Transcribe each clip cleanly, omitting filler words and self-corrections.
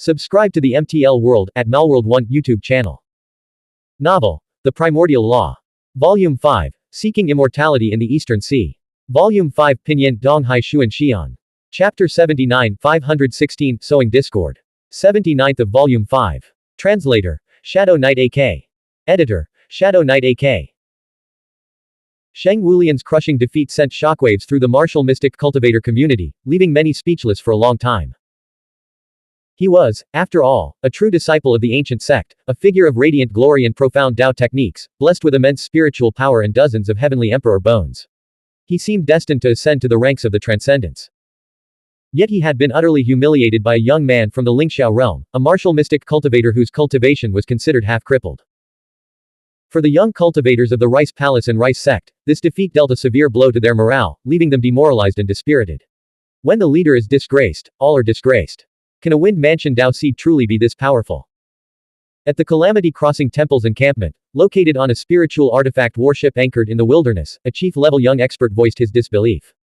Subscribe to the MTL World at Malworld 1 YouTube channel. Novel, The Primordial Law. Volume 5, Seeking Immortality in the Eastern Sea. Volume 5 Pinyin Donghai Xuan Xian. Chapter 79 516 Sowing Discord. 79th of Volume 5. Translator, Shadow Knight AK. Editor, Shadow Knight AK. Sheng Wulian's crushing defeat sent shockwaves through the martial mystic cultivator community, leaving many speechless for a long time. He was, after all, a true disciple of the ancient sect, a figure of radiant glory and profound Tao techniques, blessed with immense spiritual power and dozens of heavenly emperor bones. He seemed destined to ascend to the ranks of the transcendents. Yet he had been utterly humiliated by a young man from the Lingxiao realm, a martial mystic cultivator whose cultivation was considered half-crippled. For the young cultivators of the Rice Palace and Rice sect, this defeat dealt a severe blow to their morale, leaving them demoralized and dispirited. When the leader is disgraced, all are disgraced. Can a wind mansion Dao seed truly be this powerful? At the Calamity Crossing Temple's encampment, located on a spiritual artifact warship anchored in the wilderness, a chief-level young expert voiced his disbelief.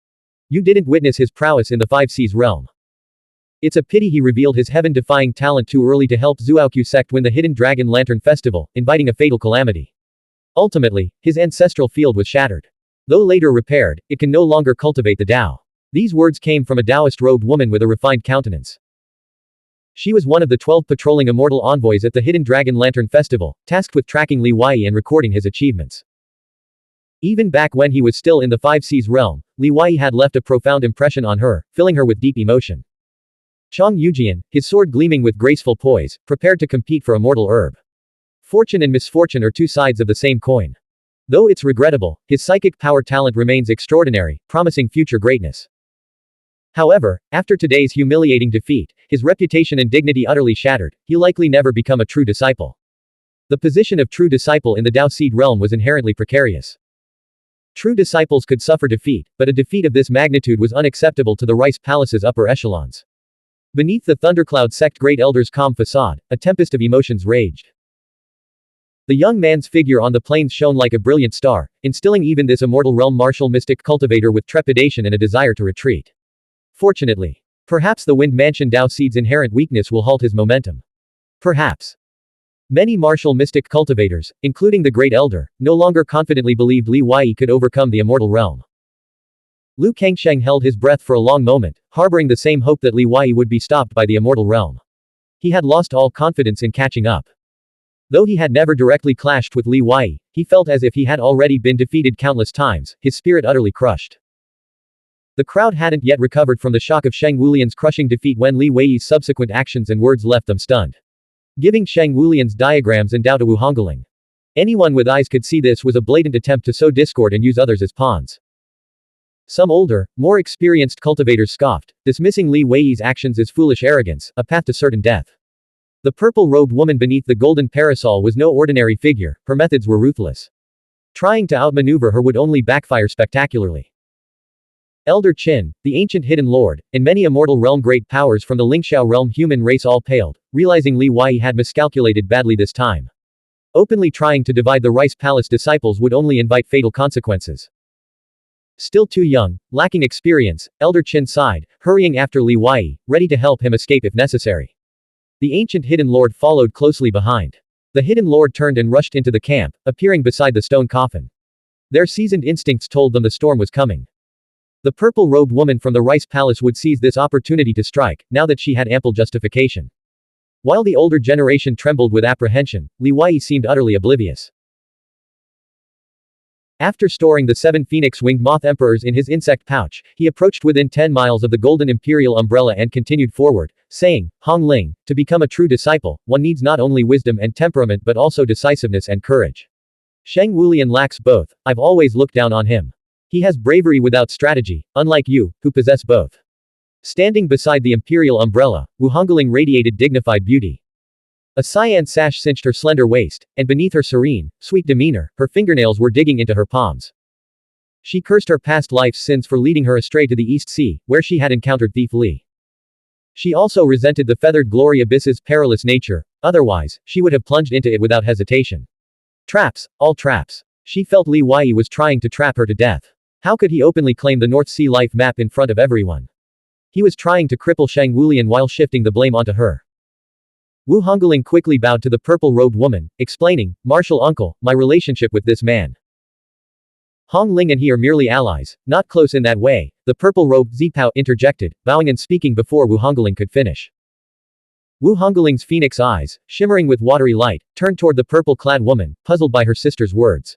You didn't witness his prowess in the Five Seas realm. It's a pity he revealed his heaven-defying talent too early to help Xuanhuan sect win the Hidden Dragon Lantern Festival, inviting a fatal calamity. Ultimately, his ancestral field was shattered. Though later repaired, it can no longer cultivate the Tao. These words came from a Taoist-robed woman with a refined countenance. She was one of the 12 patrolling immortal envoys at the Hidden Dragon Lantern Festival, tasked with tracking Li Weiyi and recording his achievements. Even back when he was still in the Five Seas realm, Li Weiyi had left a profound impression on her, filling her with deep emotion. Chang Yujian, his sword gleaming with graceful poise, prepared to compete for immortal herb. Fortune and misfortune are two sides of the same coin. Though it's regrettable, his psychic power talent remains extraordinary, promising future greatness. However, after today's humiliating defeat, his reputation and dignity utterly shattered, he'll likely never become a true disciple. The position of true disciple in the Tao Seed realm was inherently precarious. True disciples could suffer defeat, but a defeat of this magnitude was unacceptable to the Rice Palace's upper echelons. Beneath the Thundercloud sect Great Elder's calm facade, a tempest of emotions raged. The young man's figure on the plains shone like a brilliant star, instilling even this immortal realm martial mystic cultivator with trepidation and a desire to retreat. Fortunately. Perhaps the Wind Mansion Tao Seed's inherent weakness will halt his momentum. Perhaps. Many martial mystic cultivators, including the Great Elder, no longer confidently believed Li Weiyi could overcome the immortal realm. Lu Kangsheng held his breath for a long moment, harboring the same hope that Li Weiyi would be stopped by the immortal realm. He had lost all confidence in catching up. Though he had never directly clashed with Li Weiyi, he felt as if he had already been defeated countless times, his spirit utterly crushed. The crowd hadn't yet recovered from the shock of Sheng Wulian's crushing defeat when Li Weiyi's subsequent actions and words left them stunned. Giving Sheng Wulian's diagrams and Dao to Wuhangaling. Anyone with eyes could see this was a blatant attempt to sow discord and use others as pawns. Some older, more experienced cultivators scoffed, dismissing Li Weiyi's actions as foolish arrogance, a path to certain death. The purple-robed woman beneath the golden parasol was no ordinary figure, her methods were ruthless. Trying to outmaneuver her would only backfire spectacularly. Elder Qin, the ancient hidden lord, and many immortal realm great powers from the Lingxiao realm human race all paled, realizing Li Weiyi had miscalculated badly this time. Openly trying to divide the Rice Palace disciples would only invite fatal consequences. Still too young, lacking experience, Elder Qin sighed, hurrying after Li Weiyi, ready to help him escape if necessary. The ancient hidden lord followed closely behind. The hidden lord turned and rushed into the camp, appearing beside the stone coffin. Their seasoned instincts told them the storm was coming. The purple-robed woman from the Rice Palace would seize this opportunity to strike, now that she had ample justification. While the older generation trembled with apprehension, Li Weiyi seemed utterly oblivious. After storing the 7 phoenix-winged moth emperors in his insect pouch, he approached within 10 miles of the golden imperial umbrella and continued forward, saying, Hong Ling, to become a true disciple, one needs not only wisdom and temperament but also decisiveness and courage. Sheng Wulian lacks both, I've always looked down on him. He has bravery without strategy, unlike you, who possess both. Standing beside the imperial umbrella, Wuhangaling radiated dignified beauty. A cyan sash cinched her slender waist, and beneath her serene, sweet demeanor, her fingernails were digging into her palms. She cursed her past life's sins for leading her astray to the East Sea, where she had encountered Thief Li. She also resented the feathered glory abyss's perilous nature, otherwise, she would have plunged into it without hesitation. Traps, all traps. She felt Li Weiyi was trying to trap her to death. How could he openly claim the North Sea life map in front of everyone? He was trying to cripple Sheng Wulian while shifting the blame onto her. Wu Hongling quickly bowed to the purple-robed woman, explaining, "Martial uncle, my relationship with this man. Hong Ling and he are merely allies, not close in that way," the purple-robed Zipao interjected, bowing and speaking before Wu Hongling could finish. Wu Hongling's phoenix eyes, shimmering with watery light, turned toward the purple-clad woman, puzzled by her sister's words.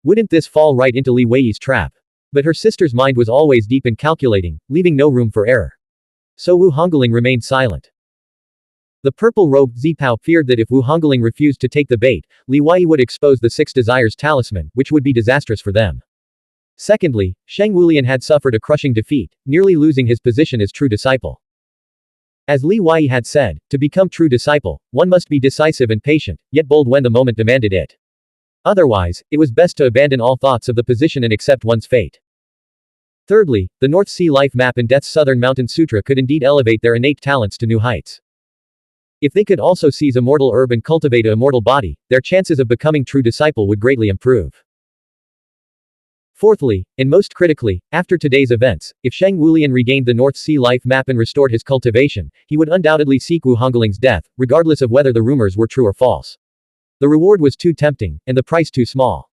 Wouldn't this fall right into Li Wei's trap? But her sister's mind was always deep and calculating, leaving no room for error. So Wu Hongling remained silent. The purple-robed Zipao feared that if Wu Hongling refused to take the bait, Li Wei would expose the Six Desires talisman, which would be disastrous for them. Secondly, Sheng Wulian had suffered a crushing defeat, nearly losing his position as true disciple. As Li Wei had said, to become true disciple, one must be decisive and patient, yet bold when the moment demanded it. Otherwise, it was best to abandon all thoughts of the position and accept one's fate. Thirdly, the North Sea Life Map and Death's Southern Mountain Sutra could indeed elevate their innate talents to new heights. If they could also seize a mortal herb and cultivate a immortal body, their chances of becoming true disciple would greatly improve. Fourthly, and most critically, after today's events, if Sheng Wulian regained the North Sea Life Map and restored his cultivation, he would undoubtedly seek Wu Hongling's death, regardless of whether the rumors were true or false. The reward was too tempting, and the price too small.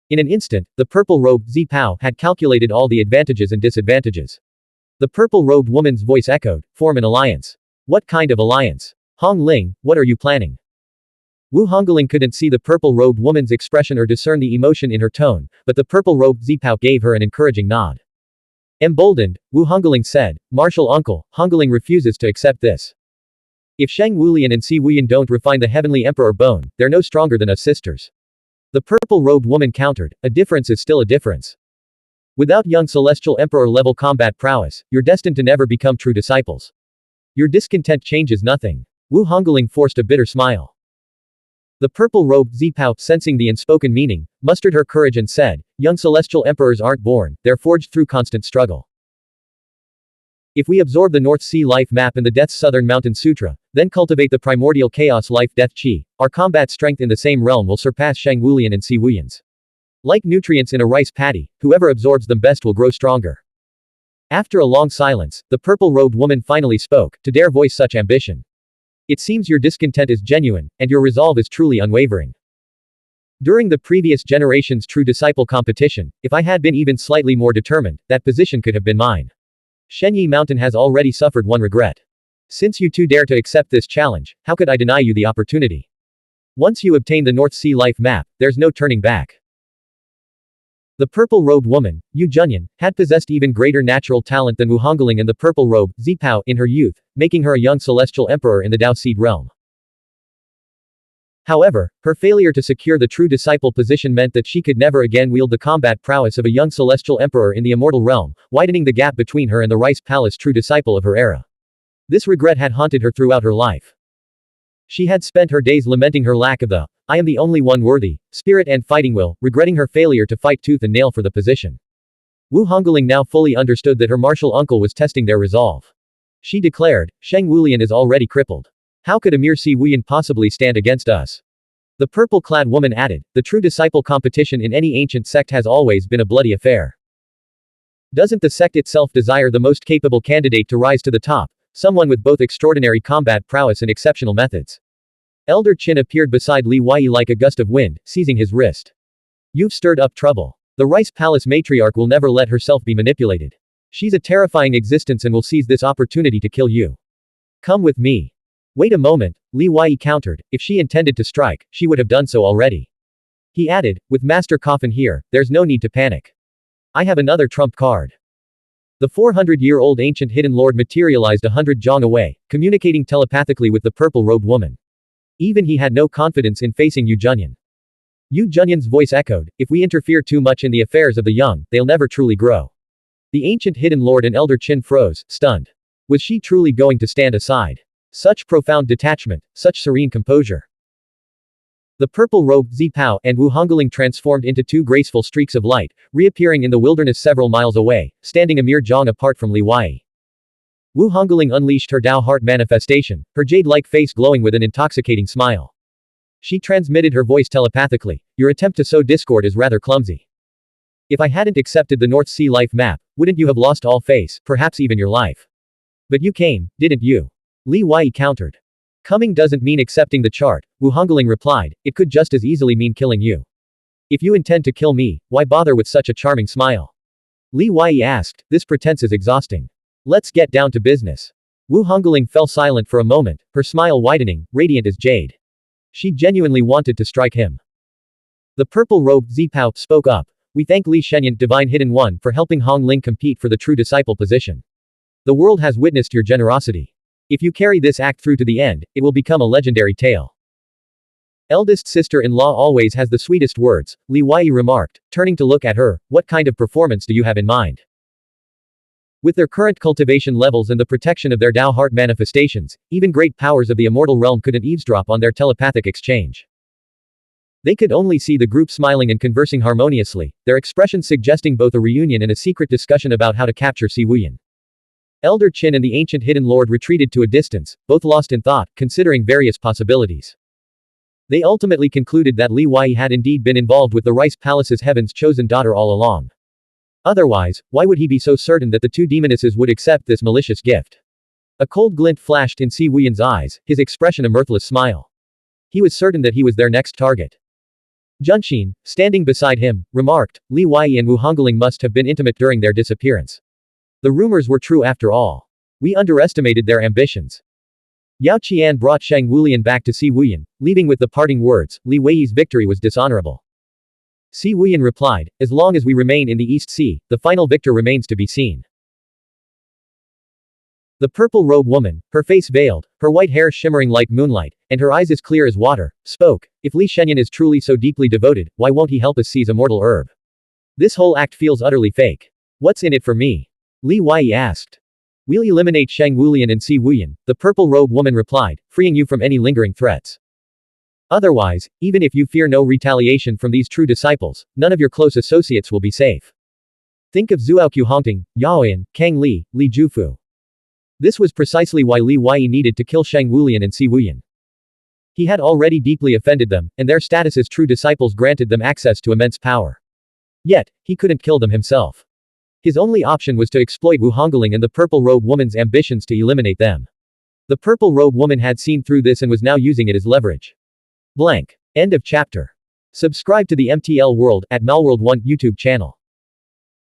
In an instant, the purple-robed Zipao had calculated all the advantages and disadvantages. The purple-robed woman's voice echoed, "Form an alliance." What kind of alliance? Hong Ling, what are you planning? Wu Hongling couldn't see the purple-robed woman's expression or discern the emotion in her tone, but the purple-robed Zipao gave her an encouraging nod. Emboldened, Wu Hongling said, "Martial uncle, Hongling refuses to accept this. If Sheng Wulian and Si Wuyan don't refine the heavenly emperor bone, they're no stronger than us sisters." The purple-robed woman countered, "A difference is still a difference. Without young celestial emperor-level combat prowess, you're destined to never become true disciples. Your discontent changes nothing." Wu Hongling forced a bitter smile. The purple-robed Zipao, sensing the unspoken meaning, mustered her courage and said, "Young celestial emperors aren't born, they're forged through constant struggle. If we absorb the North Sea Life Map and the Death's Southern Mountain Sutra, then cultivate the primordial chaos life-death chi, our combat strength in the same realm will surpass Sheng Wulian and Si Wuyan's. Like nutrients in a rice paddy, whoever absorbs them best will grow stronger." After a long silence, the purple-robed woman finally spoke, "To dare voice such ambition. It seems your discontent is genuine, and your resolve is truly unwavering. During the previous generation's true disciple competition, if I had been even slightly more determined, that position could have been mine. Shenyi Mountain has already suffered one regret. Since you two dare to accept this challenge, how could I deny you the opportunity? Once you obtain the North Sea Life Map, there's no turning back." The purple-robed woman, Yu Junyan, had possessed even greater natural talent than Wu Hongling and the purple-robed Zipao in her youth, making her a young celestial emperor in the Dao Seed realm. However, her failure to secure the true disciple position meant that she could never again wield the combat prowess of a young celestial emperor in the immortal realm, widening the gap between her and the Rice Palace true disciple of her era. This regret had haunted her throughout her life. She had spent her days lamenting her lack of the "I am the only one worthy" spirit and fighting will, regretting her failure to fight tooth and nail for the position. Wu Hongling now fully understood that her martial uncle was testing their resolve. She declared, "Sheng Wulian is already crippled. How could Emir Si Wuyan possibly stand against us?" The purple-clad woman added, "The true disciple competition in any ancient sect has always been a bloody affair. Doesn't the sect itself desire the most capable candidate to rise to the top, someone with both extraordinary combat prowess and exceptional methods?" Elder Qin appeared beside Li Wei like a gust of wind, seizing his wrist. "You've stirred up trouble. The Rice Palace matriarch will never let herself be manipulated. She's a terrifying existence and will seize this opportunity to kill you. Come with me." "Wait a moment," Li Wei countered, "if she intended to strike, she would have done so already." He added, "With Master Coffin here, there's no need to panic. I have another trump card." The 400-year-old ancient hidden lord materialized 100 zhang away, communicating telepathically with the purple-robed woman. Even he had no confidence in facing Yu Junyan. Yu Junyan's voice echoed, "If we interfere too much in the affairs of the young, they'll never truly grow." The ancient hidden lord and elder Qin froze, stunned. Was she truly going to stand aside? Such profound detachment, such serene composure. The purple-robed Zipao and Wu Hongling transformed into two graceful streaks of light, reappearing in the wilderness several miles away, standing a mere zhang apart from Li Wei. Wu Hongling unleashed her Dao heart manifestation, her jade-like face glowing with an intoxicating smile. She transmitted her voice telepathically, "Your attempt to sow discord is rather clumsy. If I hadn't accepted the North Sea Life Map, wouldn't you have lost all face, perhaps even your life? But you came, didn't you?" Li Wei countered. Coming doesn't mean accepting the chart, Wu Hongling replied, it could just as easily mean killing you. If you intend to kill me, why bother with such a charming smile? Li Wei asked, this pretense is exhausting. Let's get down to business. Wu Hongling fell silent for a moment, her smile widening, radiant as jade. She genuinely wanted to strike him. The purple-robed Zipao spoke up. We thank Li Shenyan, Divine Hidden One, for helping Hong Ling compete for the true disciple position. The world has witnessed your generosity. If you carry this act through to the end, it will become a legendary tale. Eldest sister-in-law always has the sweetest words, Li Wei remarked, turning to look at her, what kind of performance do you have in mind? With their current cultivation levels and the protection of their Dao heart manifestations, even great powers of the immortal realm couldn't eavesdrop on their telepathic exchange. They could only see the group smiling and conversing harmoniously, their expressions suggesting both a reunion and a secret discussion about how to capture Si Wuyan. Elder Qin and the ancient hidden lord retreated to a distance, both lost in thought, considering various possibilities. They ultimately concluded that Li Wei had indeed been involved with the Rice Palace's heaven's chosen daughter all along. Otherwise, why would he be so certain that the two demonesses would accept this malicious gift? A cold glint flashed in Si Wuyan's eyes, his expression a mirthless smile. He was certain that he was their next target. Junxin, standing beside him, remarked, Li Wei and Wu Hongling must have been intimate during their disappearance. The rumors were true after all. We underestimated their ambitions. Yao Qian brought Shang Wulian back to Si Wuyan, leaving with the parting words, Li Wei's victory was dishonorable. Si Wuyan replied, as long as we remain in the East Sea, the final victor remains to be seen. The purple-robed woman, her face veiled, her white hair shimmering like moonlight, and her eyes as clear as water, spoke, if Li Shenyan is truly so deeply devoted, why won't he help us seize a mortal herb? This whole act feels utterly fake. What's in it for me? Li Wei asked. We'll eliminate Shang Wulian and Si Wuyan, the purple-robed woman replied, freeing you from any lingering threats. Otherwise, even if you fear no retaliation from these true disciples, none of your close associates will be safe. Think of Zuoqiu Hongting, Yaoyan, Kang Li, Li Jufu. This was precisely why Li Wei needed to kill Shang Wulian and Si Wuyan. He had already deeply offended them, and their status as true disciples granted them access to immense power. Yet, he couldn't kill them himself. His only option was to exploit Wu Hongling and the purple-robed woman's ambitions to eliminate them. The purple-robed woman had seen through this and was now using it as leverage. Blank. End of chapter. Subscribe to the MTL World at Melworld 1 YouTube channel.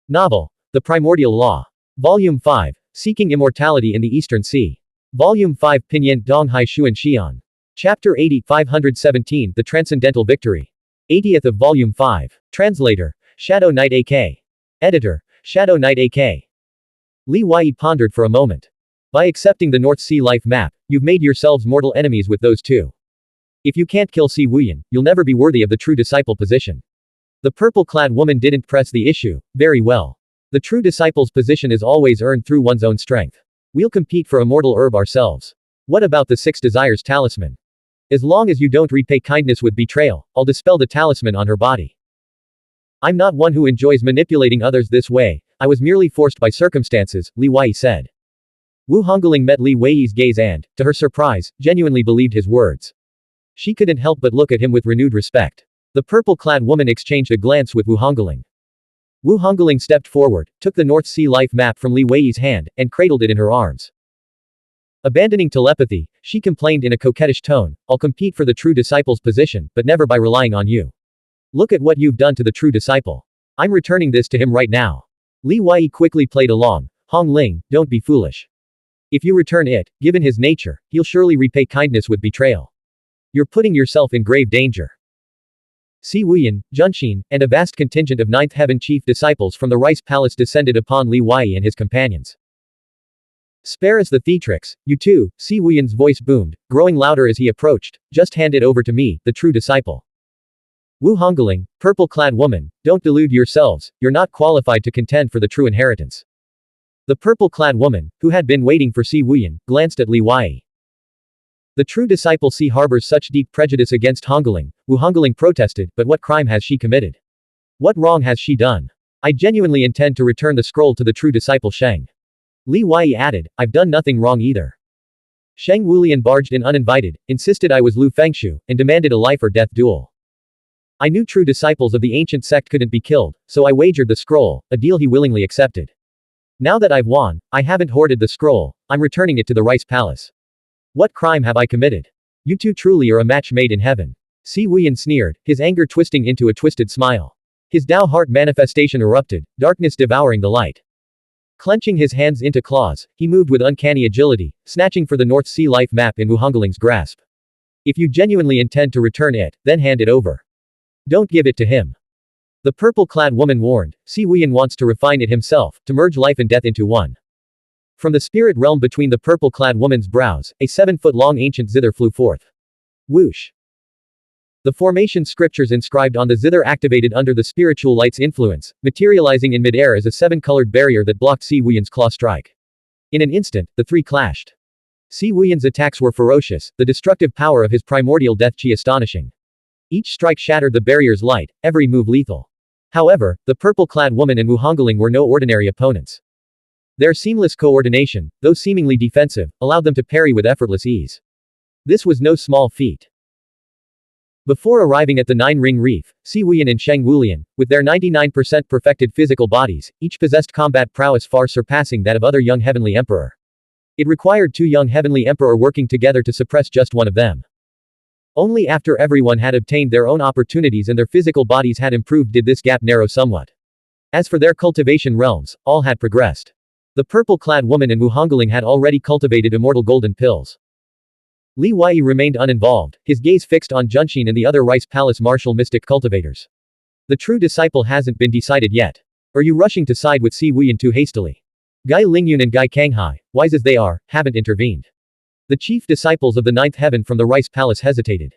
Novel. The Primordial Law. Volume 5. Seeking Immortality in the Eastern Sea. Volume 5 Pinyin Donghai Xuan Xian. Chapter 80 517 The Transcendental Victory. 80th of Volume 5. Translator. Shadow Knight AK. Editor. Shadow Knight AK. Li Wei pondered for a moment. By accepting the North Sea life map, you've made yourselves mortal enemies with those two. If you can't kill Si Wuyan, you'll never be worthy of the true disciple position. The purple-clad woman didn't press the issue. Very well. The true disciple's position is always earned through one's own strength. We'll compete for a mortal herb ourselves. What about the Six Desires talisman? As long as you don't repay kindness with betrayal, I'll dispel the talisman on her body. I'm not one who enjoys manipulating others this way, I was merely forced by circumstances, Li Wei said. Wu Hongling met Li Wei's gaze and, to her surprise, genuinely believed his words. She couldn't help but look at him with renewed respect. The purple-clad woman exchanged a glance with Wu Hongling. Wu Hongling stepped forward, took the North Sea life map from Li Wei's hand, and cradled it in her arms. Abandoning telepathy, she complained in a coquettish tone, I'll compete for the true disciple's position, but never by relying on you. Look at what you've done to the true disciple. I'm returning this to him right now. Li Wei quickly played along, Hong Ling, don't be foolish. If you return it, given his nature, he'll surely repay kindness with betrayal. You're putting yourself in grave danger. Si Wuyan, Junxin, and a vast contingent of Ninth Heaven chief disciples from the Rice Palace descended upon Li Wei and his companions. Spare us the theatrics, you two, Si Wuyan's voice boomed, growing louder as he approached, just hand it over to me, the true disciple. Wu Hongling, purple-clad woman, don't delude yourselves, you're not qualified to contend for the true inheritance. The purple-clad woman, who had been waiting for Si Wuyan, glanced at Li Wei. The true disciple Si harbors such deep prejudice against Hongling, Wu Hongling protested, but what crime has she committed? What wrong has she done? I genuinely intend to return the scroll to the true disciple Sheng. Li Wei added, I've done nothing wrong either. Sheng Wulian barged in uninvited, insisted I was Lu Fengshu, and demanded a life or death duel. I knew true disciples of the ancient sect couldn't be killed, so I wagered the scroll, a deal he willingly accepted. Now that I've won, I haven't hoarded the scroll, I'm returning it to the Rice Palace. What crime have I committed? You two truly are a match made in heaven. Si Wuyan sneered, his anger twisting into a twisted smile. His Dao heart manifestation erupted, darkness devouring the light. Clenching his hands into claws, he moved with uncanny agility, snatching for the North Sea life map in Wuhangling's grasp. If you genuinely intend to return it, then hand it over. Don't give it to him. The purple-clad woman warned, Si Wuyan wants to refine it himself, to merge life and death into one. From the spirit realm between the purple-clad woman's brows, a 7-foot-long ancient zither flew forth. Whoosh. The formation scriptures inscribed on the zither activated under the spiritual light's influence, materializing in midair as a 7-colored barrier that blocked Si Wuyan's claw strike. In an instant, the three clashed. Si Wuyan's attacks were ferocious, the destructive power of his primordial death chi astonishing. Each strike shattered the barrier's light, every move lethal. However, the purple-clad woman and Wuhongling were no ordinary opponents. Their seamless coordination, though seemingly defensive, allowed them to parry with effortless ease. This was no small feat. Before arriving at the Nine-Ring Reef, Si Wuyan and Sheng Wulian, with their 99% perfected physical bodies, each possessed combat prowess far surpassing that of other young heavenly emperor. It required two young heavenly emperor working together to suppress just one of them. Only after everyone had obtained their own opportunities and their physical bodies had improved did this gap narrow somewhat. As for their cultivation realms, all had progressed. The purple-clad woman and Wuhongling had already cultivated immortal golden pills. Li Wei remained uninvolved, his gaze fixed on Junxin and the other Rice Palace martial mystic cultivators. The true disciple hasn't been decided yet. Are you rushing to side with Si Wuyan too hastily? Gai Lingyun and Gai Kanghai, wise as they are, haven't intervened. The chief disciples of the ninth heaven from the Rice Palace hesitated.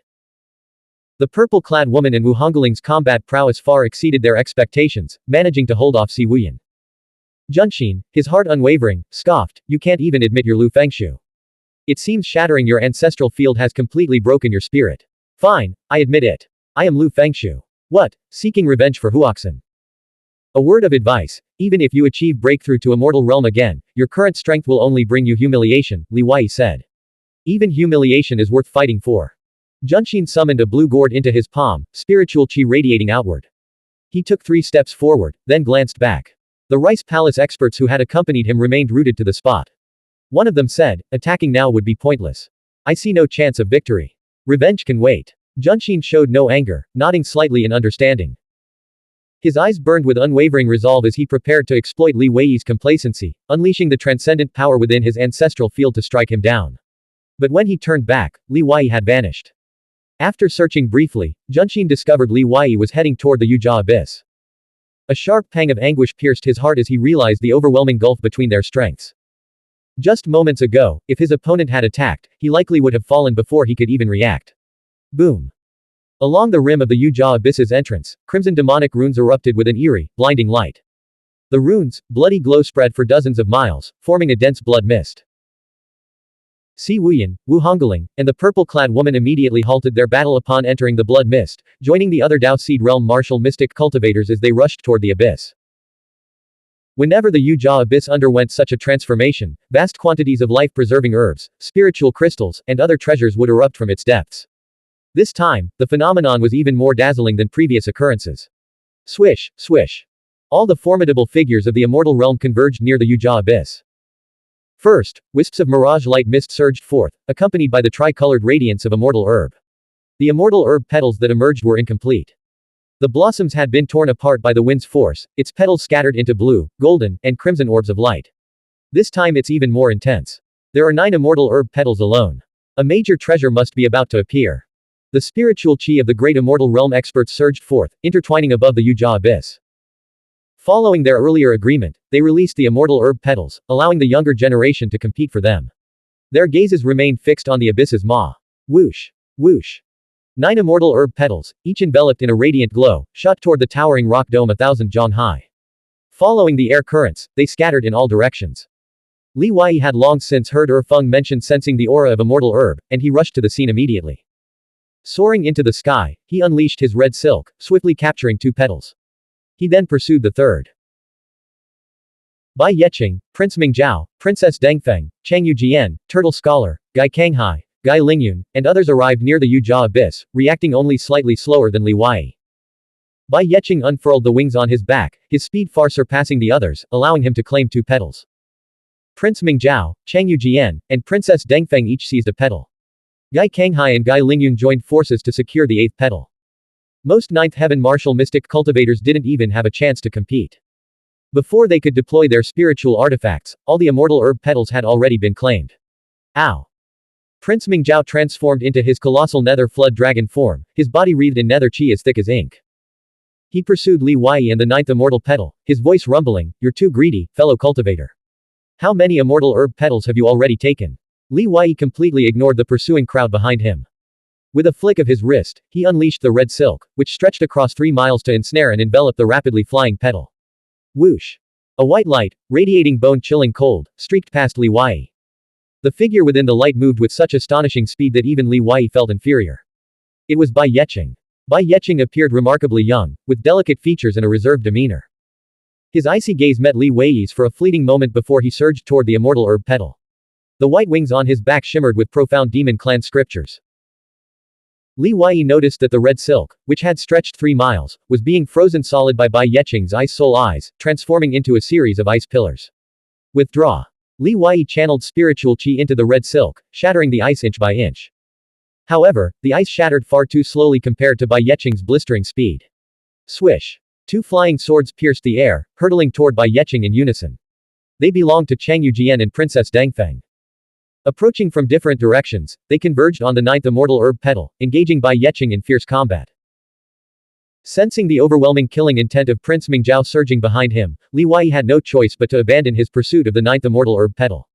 The purple-clad woman and Wuhongling's combat prowess far exceeded their expectations, managing to hold off Si Wuyan. Junxin, his heart unwavering, scoffed, you can't even admit your Lu Fengshu. It seems shattering your ancestral field has completely broken your spirit. Fine, I admit it. I am Lu Fengshu. What? Seeking revenge for Huoxin. A word of advice, even if you achieve breakthrough to immortal realm again, your current strength will only bring you humiliation, Li Wei said. Even humiliation is worth fighting for. Junxin summoned a blue gourd into his palm, spiritual chi radiating outward. He took 3 steps forward, then glanced back. The Rice Palace experts who had accompanied him remained rooted to the spot. One of them said, attacking now would be pointless. I see no chance of victory. Revenge can wait. Junxin showed no anger, nodding slightly in understanding. His eyes burned with unwavering resolve as he prepared to exploit Li Wei's complacency, unleashing the transcendent power within his ancestral field to strike him down. But when he turned back, Li Wei had vanished. After searching briefly, Junxin discovered Li Wei was heading toward the Yuzha abyss. A sharp pang of anguish pierced his heart as he realized the overwhelming gulf between their strengths. Just moments ago, if his opponent had attacked, he likely would have fallen before he could even react. Boom. Along the rim of the Yuzha abyss's entrance, crimson demonic runes erupted with an eerie, blinding light. The runes, bloody glow spread for dozens of miles, forming a dense blood mist. Si Wuyan, Wuhongling, and the purple-clad woman immediately halted their battle upon entering the blood mist, joining the other Dao Seed Realm martial mystic cultivators as they rushed toward the abyss. Whenever the Yuzha abyss underwent such a transformation, vast quantities of life-preserving herbs, spiritual crystals, and other treasures would erupt from its depths. This time, the phenomenon was even more dazzling than previous occurrences. Swish, swish. All the formidable figures of the immortal realm converged near the Yuzha abyss. First, wisps of mirage light mist surged forth, accompanied by the tricolored radiance of immortal herb. The immortal herb petals that emerged were incomplete. The blossoms had been torn apart by the wind's force, its petals scattered into blue, golden, and crimson orbs of light. This time it's even more intense. There are 9 immortal herb petals alone. A major treasure must be about to appear. The spiritual chi of the great immortal realm experts surged forth, intertwining above the Yuzha abyss. Following their earlier agreement, they released the immortal herb petals, allowing the younger generation to compete for them. Their gazes remained fixed on the abyss's maw. Whoosh. Whoosh. 9 immortal herb petals, each enveloped in a radiant glow, shot toward the towering rock dome 1,000 zhang high. Following the air currents, they scattered in all directions. Li Wei had long since heard Feng mention sensing the aura of immortal herb, and he rushed to the scene immediately. Soaring into the sky, he unleashed his red silk, swiftly capturing 2 petals. He then pursued the third. Bai Yeqing, Prince Mingzhao, Princess Dengfeng, Chang Yujian, Turtle Scholar, Gai Kanghai, Gai Lingyun, and others arrived near the Yuzha abyss, reacting only slightly slower than Li Wei. Bai Yeqing unfurled the wings on his back, his speed far surpassing the others, allowing him to claim 2 petals. Prince Mingzhao, Changyu Jian, and Princess Dengfeng each seized a petal. Gai Kanghai and Gai Lingyun joined forces to secure the 8th petal. Most 9th Heaven martial mystic cultivators didn't even have a chance to compete. Before they could deploy their spiritual artifacts, all the immortal herb petals had already been claimed. Ow! Prince Mingzhao transformed into his colossal nether flood dragon form, his body wreathed in nether chi as thick as ink. He pursued Li Weiyi and the 9th immortal petal, his voice rumbling, "You're too greedy, fellow cultivator. How many immortal herb petals have you already taken?" Li Weiyi completely ignored the pursuing crowd behind him. With a flick of his wrist, he unleashed the red silk, which stretched across 3 miles to ensnare and envelop the rapidly flying petal. Whoosh! A white light, radiating bone-chilling cold, streaked past Li Weiyi. The figure within the light moved with such astonishing speed that even Li Weiyi felt inferior. It was Bai Yeqing. Bai Yeqing appeared remarkably young, with delicate features and a reserved demeanor. His icy gaze met Li Weiyi's for a fleeting moment before he surged toward the immortal herb petal. The white wings on his back shimmered with profound demon clan scriptures. Li Weiyi noticed that the red silk, which had stretched 3 miles, was being frozen solid by Bai Yeqing's ice soul eyes, transforming into a series of ice pillars. Withdraw. Li Weiyi channeled spiritual chi into the red silk, shattering the ice inch by inch. However, the ice shattered far too slowly compared to Bai Yeqing's blistering speed. Swish. 2 flying swords pierced the air, hurtling toward Bai Yeqing in unison. They belonged to Changyu Jian and Princess Dengfeng. Approaching from different directions, they converged on the 9th immortal herb petal, engaging Bai Yeqing in fierce combat. Sensing the overwhelming killing intent of Prince Mingzhao surging behind him, Li Weiyi had no choice but to abandon his pursuit of the 9th immortal herb petal.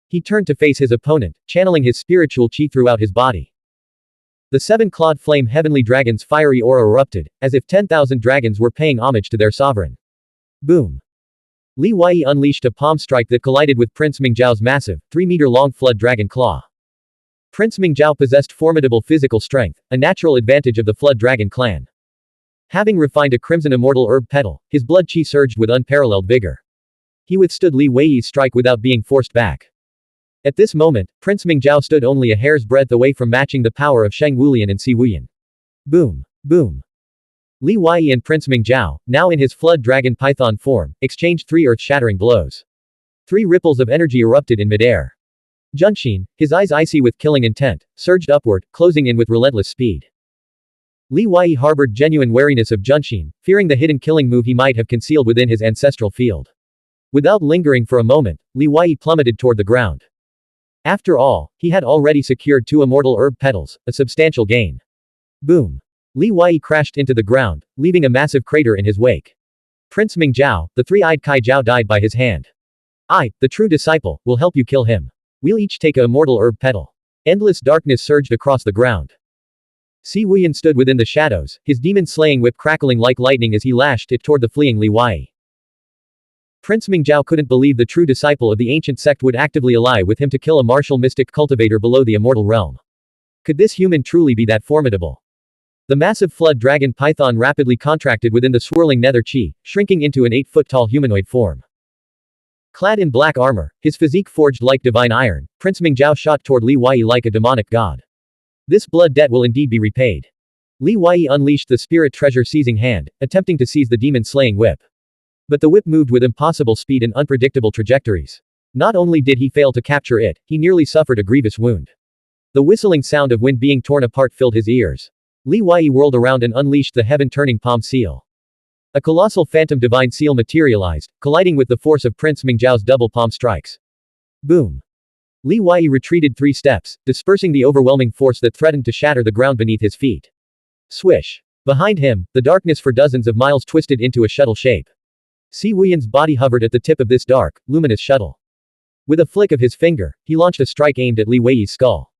He turned to face his opponent, channeling his spiritual chi throughout his body. The 7-clawed flame heavenly dragon's fiery aura erupted, as if 10,000 dragons were paying homage to their sovereign. Boom! Li Weiyi unleashed a palm strike that collided with Prince Mingzhao's massive, 3-meter-long flood dragon claw. Prince Mingzhao possessed formidable physical strength, a natural advantage of the flood dragon clan. Having refined a crimson immortal herb petal, his blood chi surged with unparalleled vigor. He withstood Li Weiyi's strike without being forced back. At this moment, Prince Mingzhao stood only a hair's breadth away from matching the power of Xuanhuan and Wuxia. Boom! Boom! Li Weiyi and Prince Mingzhao, now in his flood dragon python form, exchanged 3 earth-shattering blows. 3 ripples of energy erupted in midair. Junshin, his eyes icy with killing intent, surged upward, closing in with relentless speed. Li Weiyi harbored genuine wariness of Junshin, fearing the hidden killing move he might have concealed within his ancestral field. Without lingering for a moment, Li Weiyi plummeted toward the ground. After all, he had already secured 2 immortal herb petals, a substantial gain. Boom! Li Weiyi crashed into the ground, leaving a massive crater in his wake. Prince Mingzhao, the 3-eyed Kai Jiao, died by his hand. I, the true disciple, will help you kill him. We'll each take a immortal herb petal. Endless darkness surged across the ground. Wuxia stood within the shadows, his demon-slaying whip crackling like lightning as he lashed it toward the fleeing Li Weiyi. Prince Mingzhao couldn't believe the true disciple of the ancient sect would actively ally with him to kill a martial mystic cultivator below the immortal realm. Could this human truly be that formidable? The massive flood dragon python rapidly contracted within the swirling nether chi, shrinking into an 8-foot-tall humanoid form. Clad in black armor, his physique forged like divine iron, Prince Mingzhao shot toward Li Weiyi like a demonic god. This blood debt will indeed be repaid. Li Weiyi unleashed the spirit treasure-seizing hand, attempting to seize the demon-slaying whip. But the whip moved with impossible speed and unpredictable trajectories. Not only did he fail to capture it, he nearly suffered a grievous wound. The whistling sound of wind being torn apart filled his ears. Li Weiyi whirled around and unleashed the heaven-turning palm seal. A colossal phantom divine seal materialized, colliding with the force of Prince Mingzhao's double palm strikes. Boom! Li Weiyi retreated 3 steps, dispersing the overwhelming force that threatened to shatter the ground beneath his feet. Swish! Behind him, the darkness for dozens of miles twisted into a shuttle shape. Wuxia's body hovered at the tip of this dark, luminous shuttle. With a flick of his finger, he launched a strike aimed at Li Weiyi's skull.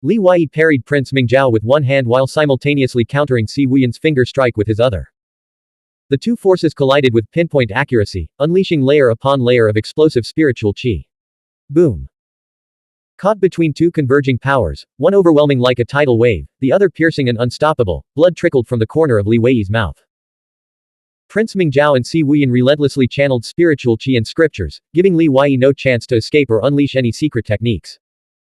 Li Weiyi parried Prince Mingzhao with one hand while simultaneously countering Wuxia's finger strike with his other. The 2 forces collided with pinpoint accuracy, unleashing layer upon layer of explosive spiritual chi. Boom! Caught between 2 converging powers, one overwhelming like a tidal wave, the other piercing and unstoppable, blood trickled from the corner of Li Weiyi's mouth. Prince Mingzhao and Wuxia relentlessly channeled spiritual chi and scriptures, giving Li Weiyi no chance to escape or unleash any secret techniques.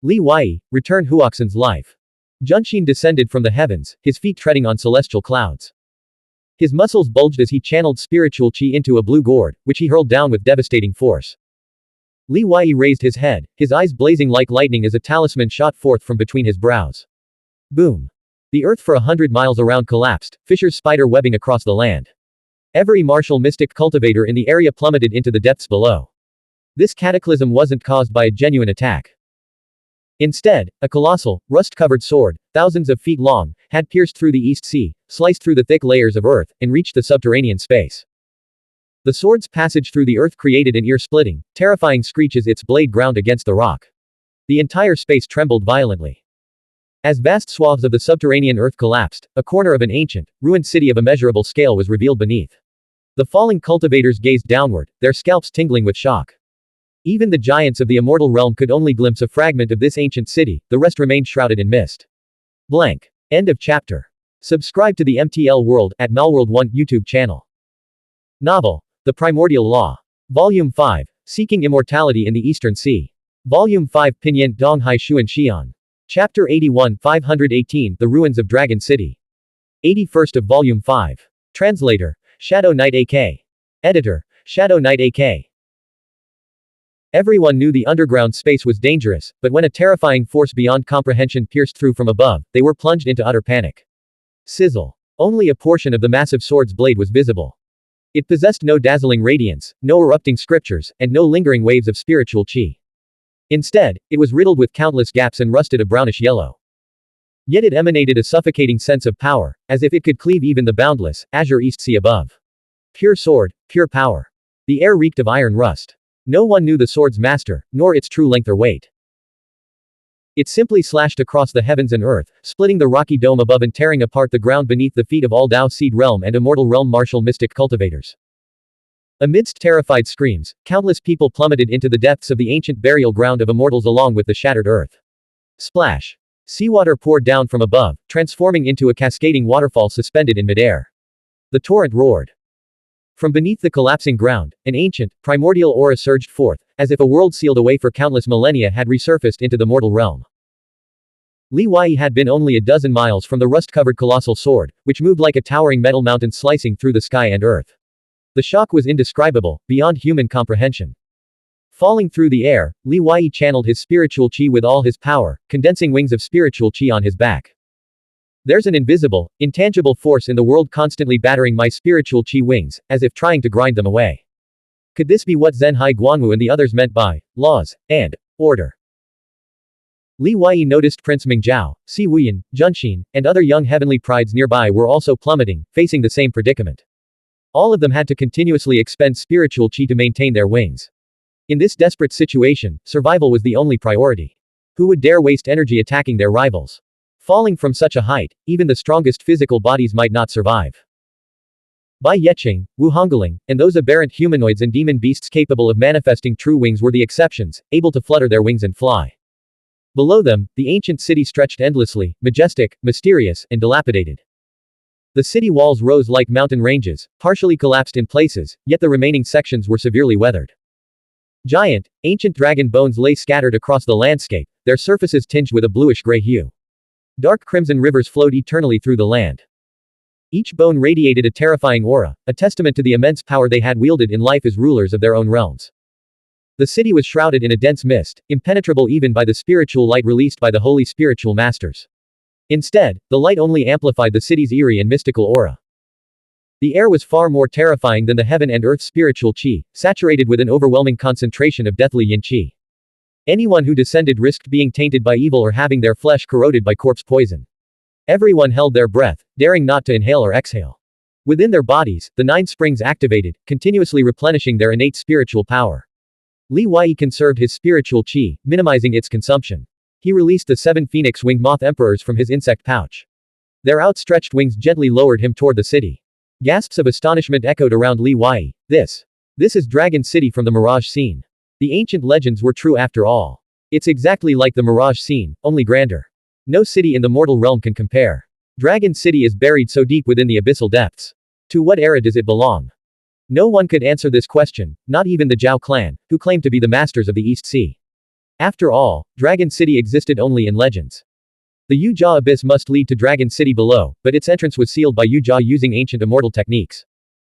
Li Weiyi, return Huoxin's life. Junshin descended from the heavens, his feet treading on celestial clouds. His muscles bulged as he channeled spiritual chi into a blue gourd, which he hurled down with devastating force. Li Wai raised his head, his eyes blazing like lightning as a talisman shot forth from between his brows. Boom. The earth for 100 miles around collapsed, fissures spider webbing across the land. Every martial mystic cultivator in the area plummeted into the depths below. This cataclysm wasn't caused by a genuine attack. Instead, a colossal, rust-covered sword, thousands of feet long, had pierced through the East Sea, sliced through the thick layers of earth, and reached the subterranean space. The sword's passage through the earth created an ear-splitting, terrifying screech as its blade ground against the rock. The entire space trembled violently. As vast swaths of the subterranean earth collapsed, a corner of an ancient, ruined city of immeasurable scale was revealed beneath. The falling cultivators gazed downward, their scalps tingling with shock. Even the giants of the immortal realm could only glimpse a fragment of this ancient city, the rest remained shrouded in mist. Blank. End of chapter. Subscribe to the MTL World at Melworld 1 YouTube channel. Novel. The Primordial Law. Volume 5. Seeking Immortality in the Eastern Sea. Volume 5 Pinyin Donghai Xuan Xian. Chapter 81 518 The Ruins of Dragon City. 81st of Volume 5. Translator. Shadow Knight AK. Editor. Shadow Knight AK. Everyone knew the underground space was dangerous, but when a terrifying force beyond comprehension pierced through from above, they were plunged into utter panic. Sizzle. Only a portion of the massive sword's blade was visible. It possessed no dazzling radiance, no erupting scriptures, and no lingering waves of spiritual chi. Instead, it was riddled with countless gaps and rusted a brownish yellow. Yet it emanated a suffocating sense of power, as if it could cleave even the boundless, azure East Sea above. Pure sword, pure power. The air reeked of iron rust. No one knew the sword's master, nor its true length or weight. It simply slashed across the heavens and earth, splitting the rocky dome above and tearing apart the ground beneath the feet of all Dao Seed Realm and Immortal Realm martial mystic cultivators. Amidst terrified screams, countless people plummeted into the depths of the ancient burial ground of immortals along with the shattered earth. Splash. Seawater poured down from above, transforming into a cascading waterfall suspended in midair. The torrent roared. From beneath the collapsing ground, an ancient, primordial aura surged forth, as if a world sealed away for countless millennia had resurfaced into the mortal realm. Li Wai had been only a dozen miles from the rust-covered colossal sword, which moved like a towering metal mountain slicing through the sky and earth. The shock was indescribable, beyond human comprehension. Falling through the air, Li Wai channeled his spiritual chi with all his power, condensing wings of spiritual chi on his back. There's an invisible, intangible force in the world constantly battering my spiritual chi wings, as if trying to grind them away. Could this be what Zhenhai Guanwu and the others meant by laws and order? Li Wai noticed Prince Mingzhao, Si Wuyan, Junxin, and other young heavenly prides nearby were also plummeting, facing the same predicament. All of them had to continuously expend spiritual chi to maintain their wings. In this desperate situation, survival was the only priority. Who would dare waste energy attacking their rivals? Falling from such a height, even the strongest physical bodies might not survive. Bai Yeqing, Wu Hongling, and those aberrant humanoids and demon beasts capable of manifesting true wings were the exceptions, able to flutter their wings and fly. Below them, the ancient city stretched endlessly, majestic, mysterious, and dilapidated. The city walls rose like mountain ranges, partially collapsed in places, yet the remaining sections were severely weathered. Giant, ancient dragon bones lay scattered across the landscape, their surfaces tinged with a bluish-gray hue. Dark crimson rivers flowed eternally through the land. Each bone radiated a terrifying aura, a testament to the immense power they had wielded in life as rulers of their own realms. The city was shrouded in a dense mist, impenetrable even by the spiritual light released by the holy spiritual masters. Instead, the light only amplified the city's eerie and mystical aura. The air was far more terrifying than the heaven and earth spiritual chi, saturated with an overwhelming concentration of deathly yin chi. Anyone who descended risked being tainted by evil or having their flesh corroded by corpse poison. Everyone held their breath, daring not to inhale or exhale. Within their bodies, the 9 springs activated, continuously replenishing their innate spiritual power. Li Wai conserved his spiritual chi, minimizing its consumption. He released the 7 phoenix-winged moth emperors from his insect pouch. Their outstretched wings gently lowered him toward the city. Gasps of astonishment echoed around Li Wai. This is Dragon City from the Mirage scene. The ancient legends were true after all. It's exactly like the Mirage scene, only grander. No city in the mortal realm can compare. Dragon City is buried so deep within the abyssal depths. To what era does it belong? No one could answer this question, not even the Zhao clan, who claimed to be the masters of the East Sea. After all, Dragon City existed only in legends. The Yujia abyss must lead to Dragon City below, but its entrance was sealed by Yujia using ancient immortal techniques.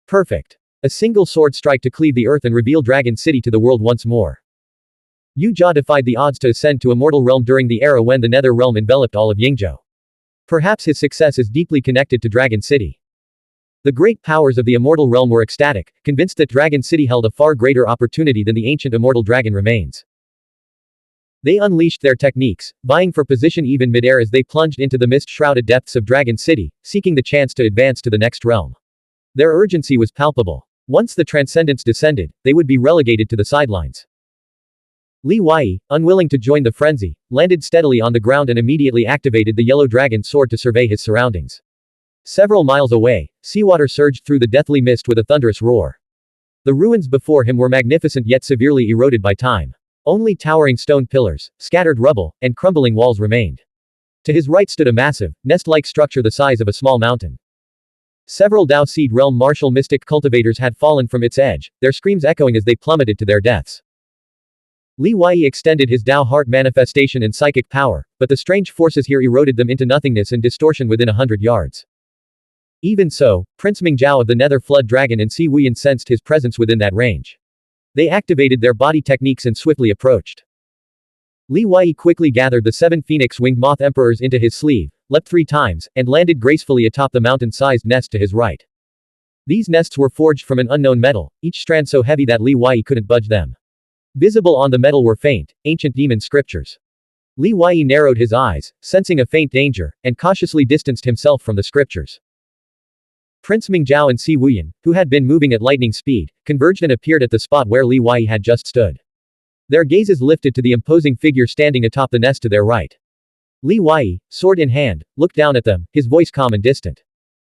Perfect. A single sword strike to cleave the earth and reveal Dragon City to the world once more. Yu Jia defied the odds to ascend to Immortal Realm during the era when the Nether Realm enveloped all of Yingzhou. Perhaps his success is deeply connected to Dragon City. The great powers of the Immortal Realm were ecstatic, convinced that Dragon City held a far greater opportunity than the ancient immortal dragon remains. They unleashed their techniques, vying for position even midair as they plunged into the mist-shrouded depths of Dragon City, seeking the chance to advance to the next realm. Their urgency was palpable. Once the Transcendents descended, they would be relegated to the sidelines. Li Wei, unwilling to join the frenzy, landed steadily on the ground and immediately activated the yellow dragon sword to survey his surroundings. Several miles away, seawater surged through the deathly mist with a thunderous roar. The ruins before him were magnificent yet severely eroded by time. Only towering stone pillars, scattered rubble, and crumbling walls remained. To his right stood a massive, nest-like structure the size of a small mountain. Several Dao Seed Realm martial mystic cultivators had fallen from its edge, their screams echoing as they plummeted to their deaths. Li Wei extended his Dao heart manifestation and psychic power, but the strange forces here eroded them into nothingness and distortion within 100 yards. Even so, Prince Mingzhao of the Nether Flood Dragon and Si Wuyan sensed his presence within that range. They activated their body techniques and swiftly approached. Li Wei quickly gathered the 7 phoenix-winged moth emperors into his sleeve, leapt 3 times, and landed gracefully atop the mountain-sized nest to his right. These nests were forged from an unknown metal, each strand so heavy that Li Wei couldn't budge them. Visible on the metal were faint, ancient demon scriptures. Li Wei narrowed his eyes, sensing a faint danger, and cautiously distanced himself from the scriptures. Prince Mingzhao and Si Wuyan, who had been moving at lightning speed, converged and appeared at the spot where Li Wei had just stood. Their gazes lifted to the imposing figure standing atop the nest to their right. Li Wei, sword in hand, looked down at them, his voice calm and distant.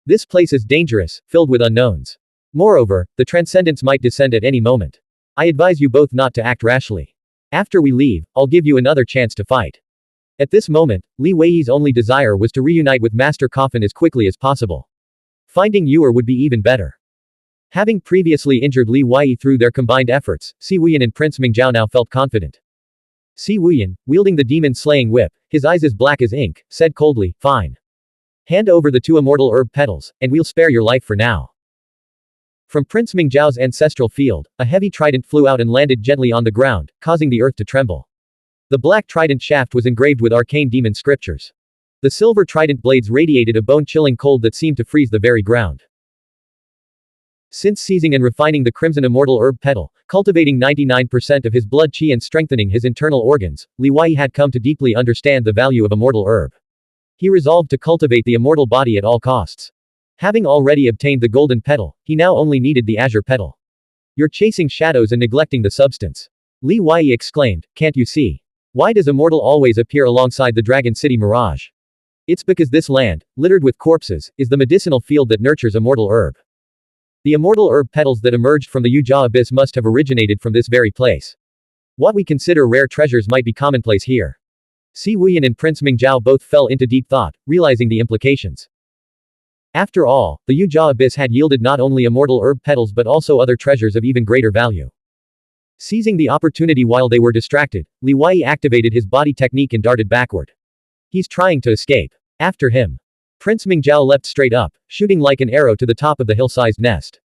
This place is dangerous, filled with unknowns. Moreover, the Transcendents might descend at any moment. I advise you both not to act rashly. After we leave, I'll give you another chance to fight. At this moment, Li Wei's only desire was to reunite with Master Coffin as quickly as possible. Finding Yuer would be even better. Having previously injured Li Wei through their combined efforts, Si Wuyan and Prince Mingzhao now felt confident. Si Wuyan, wielding the demon-slaying whip, his eyes as black as ink, said coldly, "Fine. Hand over the 2 immortal herb petals, and we'll spare your life for now." From Prince Mingzhao's ancestral field, a heavy trident flew out and landed gently on the ground, causing the earth to tremble. The black trident shaft was engraved with arcane demon scriptures. The silver trident blades radiated a bone-chilling cold that seemed to freeze the very ground. Since seizing and refining the crimson immortal herb petal, cultivating 99% of his blood qi and strengthening his internal organs, Li Wei had come to deeply understand the value of immortal herb. He resolved to cultivate the immortal body at all costs. Having already obtained the golden petal, he now only needed the azure petal. "You're chasing shadows and neglecting the substance," Li Wei exclaimed, "can't you see? Why does immortal always appear alongside the Dragon City mirage? It's because this land, littered with corpses, is the medicinal field that nurtures immortal herb. The immortal herb petals that emerged from the Yujia abyss must have originated from this very place. What we consider rare treasures might be commonplace here." Si Wuyan and Prince Mingzhao both fell into deep thought, realizing the implications. After all, the Yujia abyss had yielded not only immortal herb petals but also other treasures of even greater value. Seizing the opportunity while they were distracted, Li Wei activated his body technique and darted backward. He's trying to escape. After him. Prince Mingzhao leapt straight up, shooting like an arrow to the top of the hill-sized nest.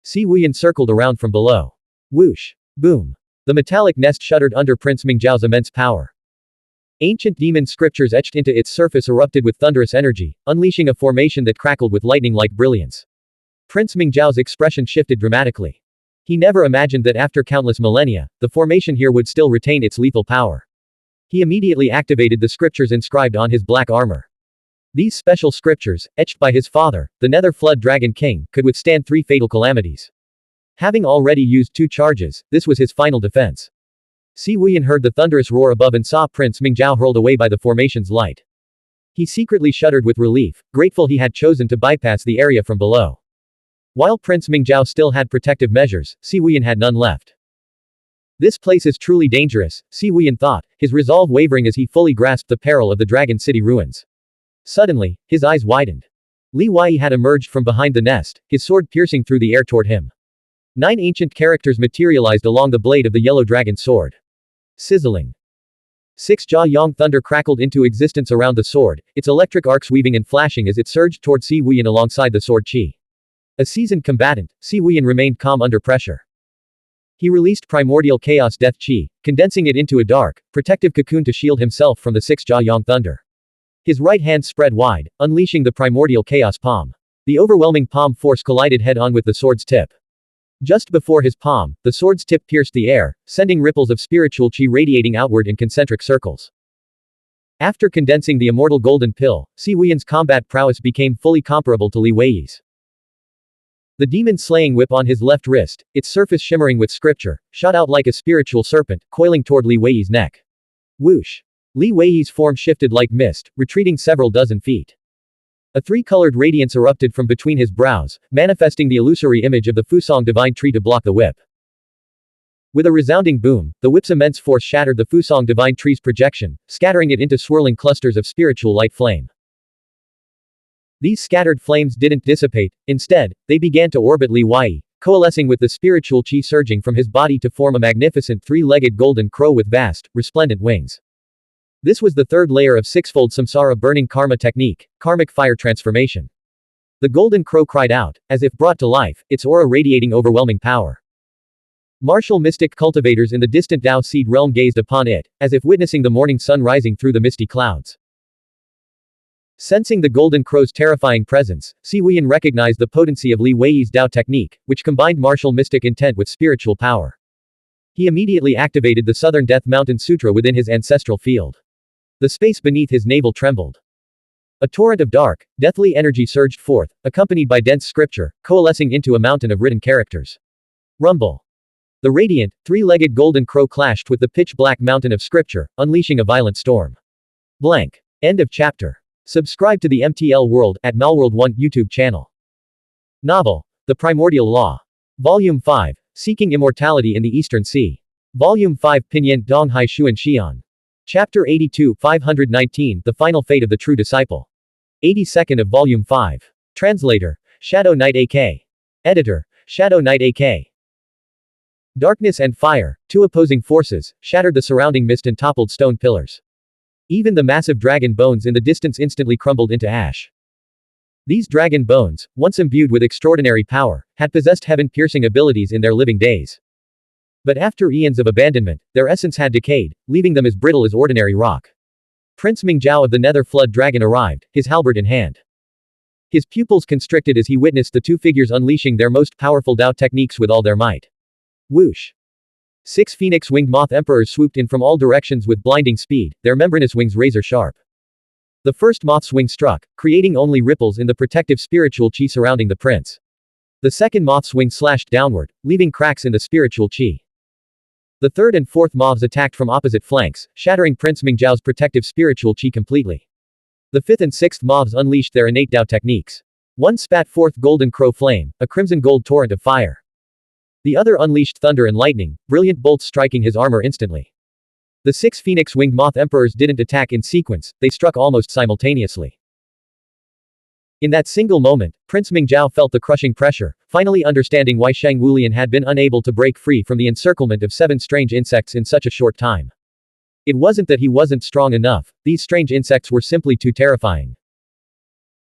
Si Wuyan circled around from below. Whoosh. Boom. The metallic nest shuddered under Prince Mingzhao's immense power. Ancient demon scriptures etched into its surface erupted with thunderous energy, unleashing a formation that crackled with lightning-like brilliance. Prince Mingzhao's expression shifted dramatically. He never imagined that after countless millennia, the formation here would still retain its lethal power. He immediately activated the scriptures inscribed on his black armor. These special scriptures, etched by his father, the Nether Flood Dragon King, could withstand 3 fatal calamities. Having already used 2 charges, this was his final defense. Si Wuyan heard the thunderous roar above and saw Prince Mingzhao hurled away by the formation's light. He secretly shuddered with relief, grateful he had chosen to bypass the area from below. While Prince Mingzhao still had protective measures, Si Wuyan had none left. This place is truly dangerous, Si Wuyan thought, his resolve wavering as he fully grasped the peril of the Dragon City ruins. Suddenly, his eyes widened. Li Wei had emerged from behind the nest, his sword piercing through the air toward him. 9 ancient characters materialized along the blade of the yellow dragon sword. Sizzling. 6 Jia Yang thunder crackled into existence around the sword, its electric arcs weaving and flashing as it surged toward Si Wuyan alongside the sword qi. A seasoned combatant, Si Wuyan remained calm under pressure. He released primordial chaos death chi, condensing it into a dark, protective cocoon to shield himself from the six Jiayang thunder. His right hand spread wide, unleashing the primordial chaos palm. The overwhelming palm force collided head-on with the sword's tip. Just before his palm, the sword's tip pierced the air, sending ripples of spiritual chi radiating outward in concentric circles. After condensing the immortal golden pill, Xuanhuan's combat prowess became fully comparable to Li Wei's. The demon-slaying whip on his left wrist, its surface shimmering with scripture, shot out like a spiritual serpent, coiling toward Li Wei's neck. Whoosh! Li Wei's form shifted like mist, retreating several dozen feet. A three-colored radiance erupted from between his brows, manifesting the illusory image of the Fusang divine tree to block the whip. With a resounding boom, the whip's immense force shattered the Fusang divine tree's projection, scattering it into swirling clusters of spiritual light flame. These scattered flames didn't dissipate, instead, they began to orbit Li Wei, coalescing with the spiritual chi surging from his body to form a magnificent three-legged golden crow with vast, resplendent wings. This was the third layer of sixfold samsara burning karma technique, karmic fire transformation. The golden crow cried out, as if brought to life, its aura radiating overwhelming power. Martial mystic cultivators in the distant Dao Seed realm gazed upon it, as if witnessing the morning sun rising through the misty clouds. Sensing the golden crow's terrifying presence, Xuanhuan recognized the potency of Li Wei's Dao technique, which combined martial mystic intent with spiritual power. He immediately activated the Southern Death Mountain Sutra within his ancestral field. The space beneath his navel trembled. A torrent of dark, deathly energy surged forth, accompanied by dense scripture, coalescing into a mountain of written characters. Rumble. The radiant, three-legged golden crow clashed with the pitch-black mountain of scripture, unleashing a violent storm. Blank. End of chapter. Subscribe to the MTL World at Malworld 1 YouTube channel. Novel. The Primordial Law. Volume 5. Seeking Immortality in the Eastern Sea. Volume 5 Pinyin Donghai Xuan Xian. Chapter 82 519 The Final Fate of the True Disciple. 82nd of Volume 5. Translator. Shadow Knight AK. Editor. Shadow Knight AK. Darkness and fire, two opposing forces, shattered the surrounding mist and toppled stone pillars. Even the massive dragon bones in the distance instantly crumbled into ash. These dragon bones, once imbued with extraordinary power, had possessed heaven-piercing abilities in their living days. But after eons of abandonment, their essence had decayed, leaving them as brittle as ordinary rock. Prince Mingzhao of the Nether Flood Dragon arrived, his halberd in hand. His pupils constricted as he witnessed the two figures unleashing their most powerful Dao techniques with all their might. Whoosh! 6 phoenix-winged moth emperors swooped in from all directions with blinding speed, their membranous wings razor-sharp. The first moth's wing struck, creating only ripples in the protective spiritual chi surrounding the prince. The second moth's wing slashed downward, leaving cracks in the spiritual chi. The third and fourth moths attacked from opposite flanks, shattering Prince Mingzhao's protective spiritual chi completely. The fifth and sixth moths unleashed their innate Dao techniques. One spat forth golden crow flame, a crimson gold torrent of fire. The other unleashed thunder and lightning, brilliant bolts striking his armor instantly. The 6 phoenix-winged moth emperors didn't attack in sequence, they struck almost simultaneously. In that single moment, Prince Mingzhao felt the crushing pressure, finally understanding why Shang Wulian had been unable to break free from the encirclement of 7 strange insects in such a short time. It wasn't that he wasn't strong enough, these strange insects were simply too terrifying.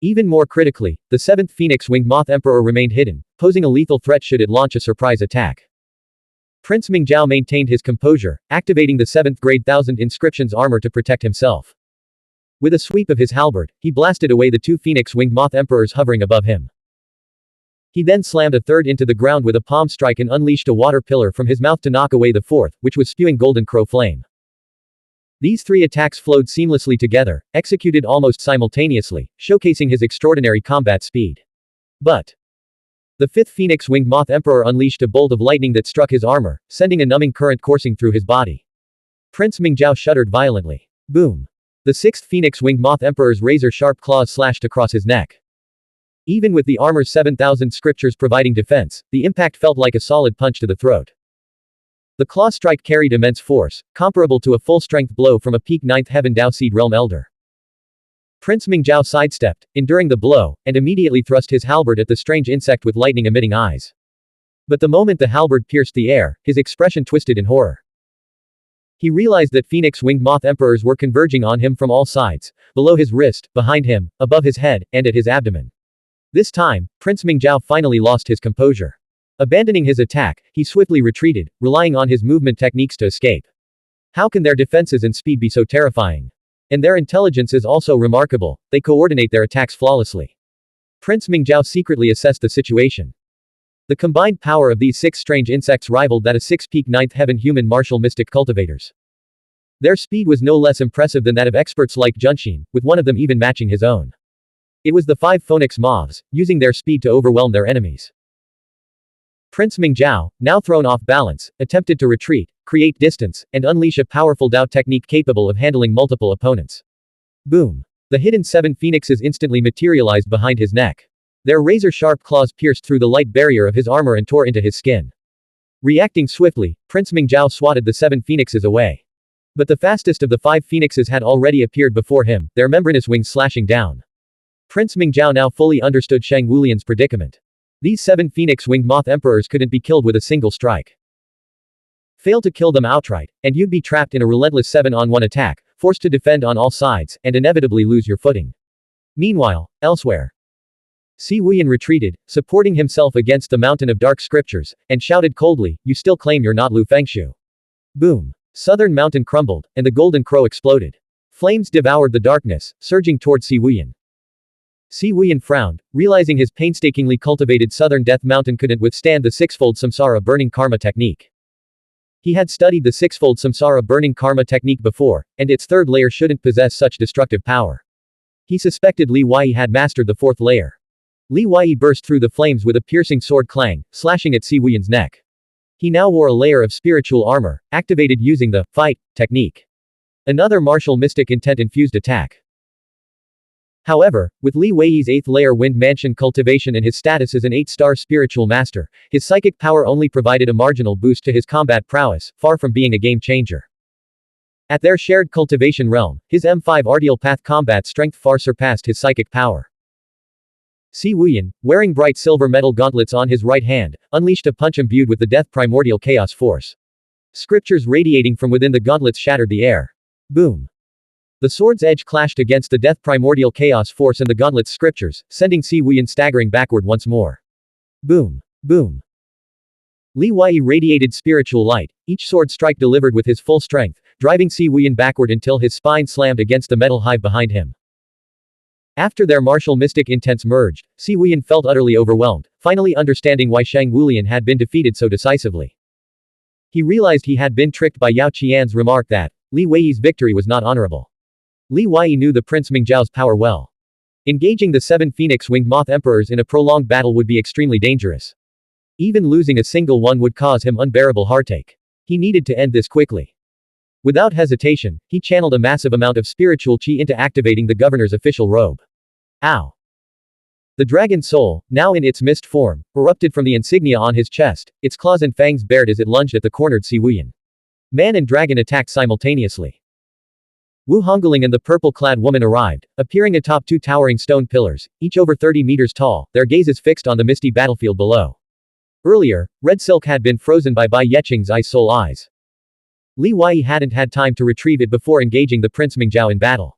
Even more critically, the 7th phoenix-winged moth emperor remained hidden, posing a lethal threat should it launch a surprise attack. Prince Mingzhao maintained his composure, activating the 7th grade 1000 inscriptions armor to protect himself. With a sweep of his halberd, he blasted away the 2 phoenix-winged moth emperors hovering above him. He then slammed a third into the ground with a palm strike and unleashed a water pillar from his mouth to knock away the fourth, which was spewing golden crow flame. These 3 attacks flowed seamlessly together, executed almost simultaneously, showcasing his extraordinary combat speed. But the 5th phoenix-winged moth emperor unleashed a bolt of lightning that struck his armor, sending a numbing current coursing through his body. Prince Mingzhao shuddered violently. Boom! The 6th phoenix-winged moth emperor's razor-sharp claws slashed across his neck. Even with the armor's 7,000 scriptures providing defense, the impact felt like a solid punch to the throat. The claw strike carried immense force, comparable to a full-strength blow from a peak 9th Heaven Dao Seed Realm Elder. Prince Mingzhao sidestepped, enduring the blow, and immediately thrust his halberd at the strange insect with lightning-emitting eyes. But the moment the halberd pierced the air, his expression twisted in horror. He realized that phoenix-winged moth emperors were converging on him from all sides, below his wrist, behind him, above his head, and at his abdomen. This time, Prince Mingzhao finally lost his composure. Abandoning his attack, he swiftly retreated, relying on his movement techniques to escape. How can their defenses and speed be so terrifying? And their intelligence is also remarkable, they coordinate their attacks flawlessly. Prince Mingzhao secretly assessed the situation. The combined power of these 6 strange insects rivaled that of 6 peak ninth heaven human martial mystic cultivators. Their speed was no less impressive than that of experts like Junxin, with one of them even matching his own. It was the 5 phoenix moths, using their speed to overwhelm their enemies. Prince Mingzhao, now thrown off balance, attempted to retreat, create distance, and unleash a powerful Dao technique capable of handling multiple opponents. Boom! The hidden 7 phoenixes instantly materialized behind his neck. Their razor-sharp claws pierced through the light barrier of his armor and tore into his skin. Reacting swiftly, Prince Mingzhao swatted the 7 phoenixes away. But the fastest of the 5 phoenixes had already appeared before him, their membranous wings slashing down. Prince Mingzhao now fully understood Xuanhuan's predicament. These 7 phoenix-winged moth emperors couldn't be killed with a single strike. Fail to kill them outright, and you'd be trapped in a relentless 7-on-1 attack, forced to defend on all sides, and inevitably lose your footing. Meanwhile, elsewhere, Xuanhuan retreated, supporting himself against the mountain of dark scriptures, and shouted coldly, "You still claim you're not Lu Fengshu." Boom! Southern mountain crumbled, and the golden crow exploded. Flames devoured the darkness, surging toward Xuanhuan. Xuanhuan frowned, realizing his painstakingly cultivated southern death mountain couldn't withstand the 6-fold samsara burning karma technique. He had studied the 6-fold samsara burning karma technique before, and its 3rd layer shouldn't possess such destructive power. He suspected Li Wei had mastered the 4th layer. Li Wei burst through the flames with a piercing sword clang, slashing at Xuanhuan's neck. He now wore a layer of spiritual armor, activated using the fight technique. Another martial mystic intent-infused attack. However, with Li Wei's 8th layer wind mansion cultivation and his status as an 8-star spiritual master, his psychic power only provided a marginal boost to his combat prowess, far from being a game changer. At their shared cultivation realm, his M5 Artial Path combat strength far surpassed his psychic power. Xuanhuan, wearing bright silver metal gauntlets on his right hand, unleashed a punch imbued with the death primordial chaos force. Scriptures radiating from within the gauntlets shattered the air. Boom! The sword's edge clashed against the death primordial chaos force and the gauntlet's scriptures, sending Xuanhuan staggering backward once more. Boom! Boom! Li Wei radiated spiritual light, each sword strike delivered with his full strength, driving Xuanhuan backward until his spine slammed against the metal hive behind him. After their martial mystic intents merged, Xuanhuan felt utterly overwhelmed, finally understanding why Xuanhuan had been defeated so decisively. He realized he had been tricked by Yao Qian's remark that Li Wei's victory was not honorable. Li Wei knew the Prince Mingzhao's power well. Engaging the 7 phoenix-winged moth emperors in a prolonged battle would be extremely dangerous. Even losing a single one would cause him unbearable heartache. He needed to end this quickly. Without hesitation, he channeled a massive amount of spiritual qi into activating the governor's official robe. Ow! The dragon soul, now in its mist form, erupted from the insignia on his chest, its claws and fangs bared as it lunged at the cornered Xuanhuan. Man and dragon attacked simultaneously. Wu Hongling and the purple-clad woman arrived, appearing atop 2 towering stone pillars, each over 30 meters tall, their gazes fixed on the misty battlefield below. Earlier, red silk had been frozen by Bai Yeqing's ice soul eyes. Li Wei hadn't had time to retrieve it before engaging the Prince Mingzhao in battle.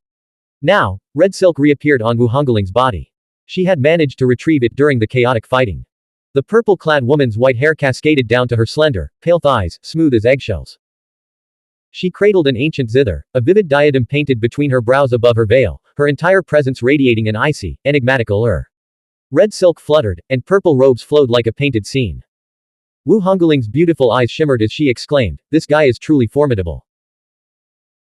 Now, red silk reappeared on Wu Hongling's body. She had managed to retrieve it during the chaotic fighting. The purple-clad woman's white hair cascaded down to her slender, pale thighs, smooth as eggshells. She cradled an ancient zither, a vivid diadem painted between her brows above her veil, her entire presence radiating an icy, enigmatic allure. Red silk fluttered, and purple robes flowed like a painted scene. Wu Hongling's beautiful eyes shimmered as she exclaimed, "This guy is truly formidable.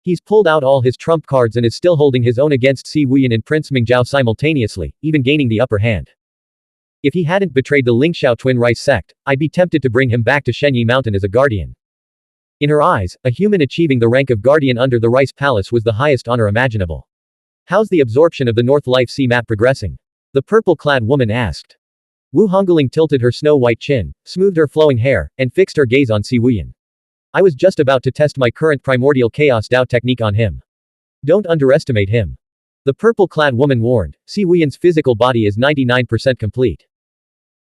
He's pulled out all his trump cards and is still holding his own against Xuanhuan and Prince Mingzhao simultaneously, even gaining the upper hand. If he hadn't betrayed the Lingxiao twin rice sect, I'd be tempted to bring him back to Shenyi Mountain as a guardian." In her eyes, a human achieving the rank of guardian under the Rice Palace was the highest honor imaginable. "How's the absorption of the North Life Sea map progressing?" the purple-clad woman asked. Wu Hongling tilted her snow-white chin, smoothed her flowing hair, and fixed her gaze on Xuanhuan. "I was just about to test my current primordial chaos Dao technique on him. Don't underestimate him." The purple-clad woman warned, "Xuanhuan's physical body is 99% complete.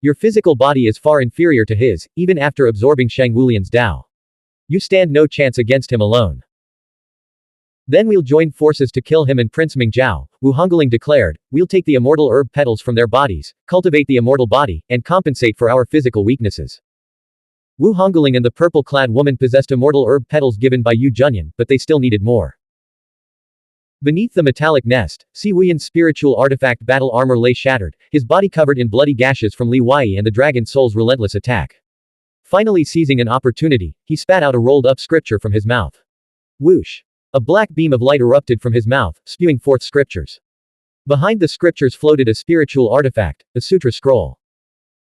Your physical body is far inferior to his, even after absorbing Xuanhuan's Dao. You stand no chance against him alone." Then we'll join forces to kill him and Prince Mingzhao, Wu Hongling declared. We'll take the immortal herb petals from their bodies, cultivate the immortal body, and compensate for our physical weaknesses. Wu Hongling and the purple-clad woman possessed immortal herb petals given by Yu Junyan, but they still needed more. Beneath the metallic nest, Si Wuyan's spiritual artifact battle armor lay shattered, his body covered in bloody gashes from Li Wei and the dragon soul's relentless attack. Finally seizing an opportunity, he spat out a rolled-up scripture from his mouth. Whoosh! A black beam of light erupted from his mouth, spewing forth scriptures. Behind the scriptures floated a spiritual artifact, a sutra scroll.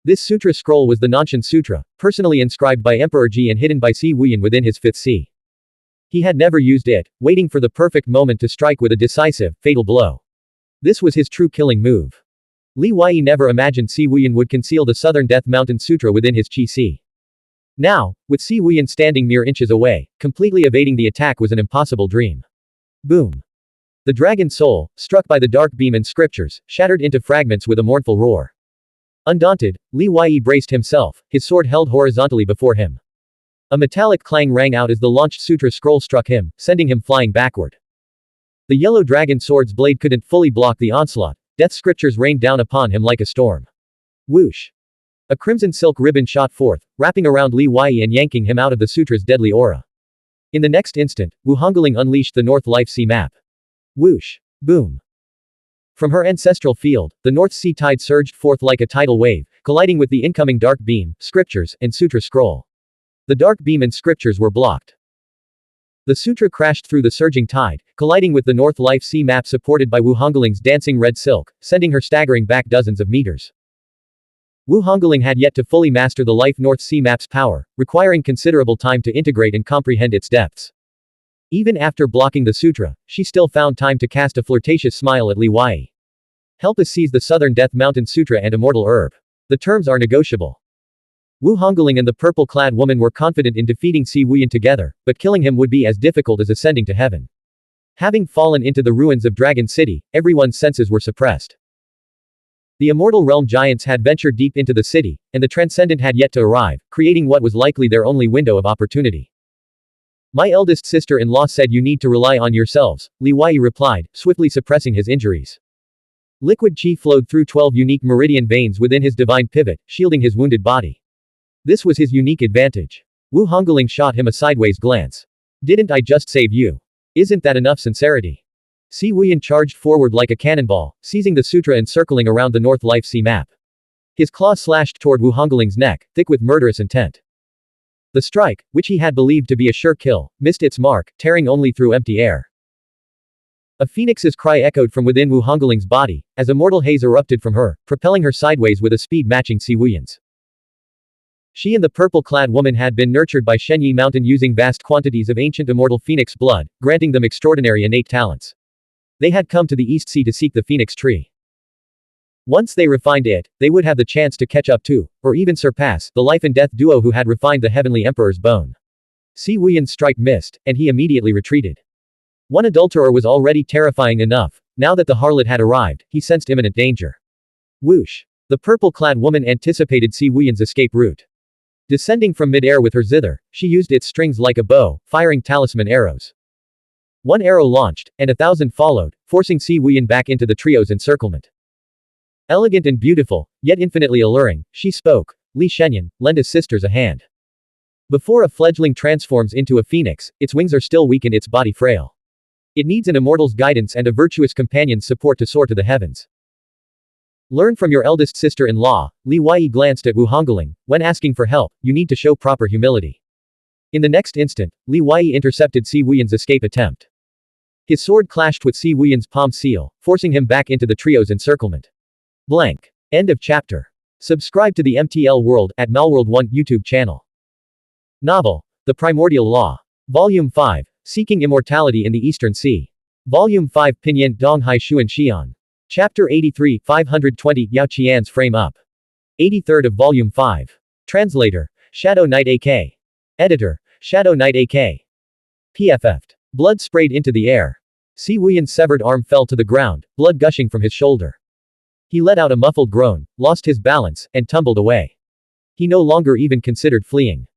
This sutra scroll was the Nanshan Sutra, personally inscribed by Emperor Ji and hidden by Si Wuyan within his fifth sea. He had never used it, waiting for the perfect moment to strike with a decisive, fatal blow. This was his true killing move. Li Wei never imagined Si Wuyan would conceal the Southern Death Mountain Sutra within his Qi Si. Now, with Si Wuyan standing mere inches away, completely evading the attack was an impossible dream. Boom! The dragon soul, struck by the dark beam and scriptures, shattered into fragments with a mournful roar. Undaunted, Li Wei braced himself, his sword held horizontally before him. A metallic clang rang out as the launched sutra scroll struck him, sending him flying backward. The yellow dragon sword's blade couldn't fully block the onslaught. Death scriptures rained down upon him like a storm. Whoosh! A crimson silk ribbon shot forth, wrapping around Li Wei and yanking him out of the sutra's deadly aura. In the next instant, Wu Hongling unleashed the North Life Sea map. Whoosh! Boom! From her ancestral field, the North Sea tide surged forth like a tidal wave, colliding with the incoming dark beam, scriptures, and sutra scroll. The dark beam and scriptures were blocked. The sutra crashed through the surging tide, colliding with the North Life Sea map supported by Wu Hongling's dancing red silk, sending her staggering back dozens of meters. Wu Hongling had yet to fully master the Life North Sea map's power, requiring considerable time to integrate and comprehend its depths. Even after blocking the sutra, she still found time to cast a flirtatious smile at Li Wei. Help us seize the Southern Death Mountain Sutra and Immortal Herb. The terms are negotiable. Wu Hongling and the purple-clad woman were confident in defeating Si Wuyan together, but killing him would be as difficult as ascending to heaven. Having fallen into the ruins of Dragon City, everyone's senses were suppressed. The Immortal Realm giants had ventured deep into the city, and the Transcendent had yet to arrive, creating what was likely their only window of opportunity. My eldest sister-in-law said you need to rely on yourselves, Li Wei replied, swiftly suppressing his injuries. Liquid qi flowed through 12 unique meridian veins within his divine pivot, shielding his wounded body. This was his unique advantage. Wu Hongling shot him a sideways glance. Didn't I just save you? Isn't that enough sincerity? Si Wuyan charged forward like a cannonball, seizing the sutra and circling around the North Life Sea map. His claw slashed toward Wu Hongling's neck, thick with murderous intent. The strike, which he had believed to be a sure kill, missed its mark, tearing only through empty air. A phoenix's cry echoed from within Wu Hongling's body, as immortal haze erupted from her, propelling her sideways with a speed matching Si Wuyan's. She and the purple-clad woman had been nurtured by Shenyi Mountain using vast quantities of ancient immortal phoenix blood, granting them extraordinary innate talents. They had come to the East Sea to seek the phoenix tree. Once they refined it, they would have the chance to catch up to, or even surpass, the life and death duo who had refined the Heavenly Emperor's bone. Si Wuyan's strike missed, and he immediately retreated. One adulterer was already terrifying enough. Now that the harlot had arrived, he sensed imminent danger. Whoosh! The purple-clad woman anticipated Si Wuyan's escape route. Descending from mid-air with her zither, she used its strings like a bow, firing talisman arrows. One arrow launched, and 1,000 followed, forcing Si Wuyan back into the trio's encirclement. Elegant and beautiful, yet infinitely alluring, she spoke, Li Shenyan, lend us sisters a hand. Before a fledgling transforms into a phoenix, its wings are still weak and its body frail. It needs an immortal's guidance and a virtuous companion's support to soar to the heavens. Learn from your eldest sister-in-law, Li Wei glanced at Wu Hongling. When asking for help, you need to show proper humility. In the next instant, Li Wei intercepted Si Wuyan's escape attempt. His sword clashed with Si Wuyan's palm seal, forcing him back into the trio's encirclement. Blank. End of chapter. Subscribe to the MTL World at Malworld 1 YouTube channel. Novel. The Primordial Law. Volume 5. Seeking Immortality in the Eastern Sea. Volume 5 Pinyin Donghai Xuan Xian. Chapter 83 520 Yao Qian's Frame Up. 83rd of Volume 5. Translator. Shadow Knight AK. Editor. Shadow Knight AK. PFF'd. Blood sprayed into the air. Si Wuyan's severed arm fell to the ground, blood gushing from his shoulder. He let out a muffled groan, lost his balance, and tumbled away. He no longer even considered fleeing.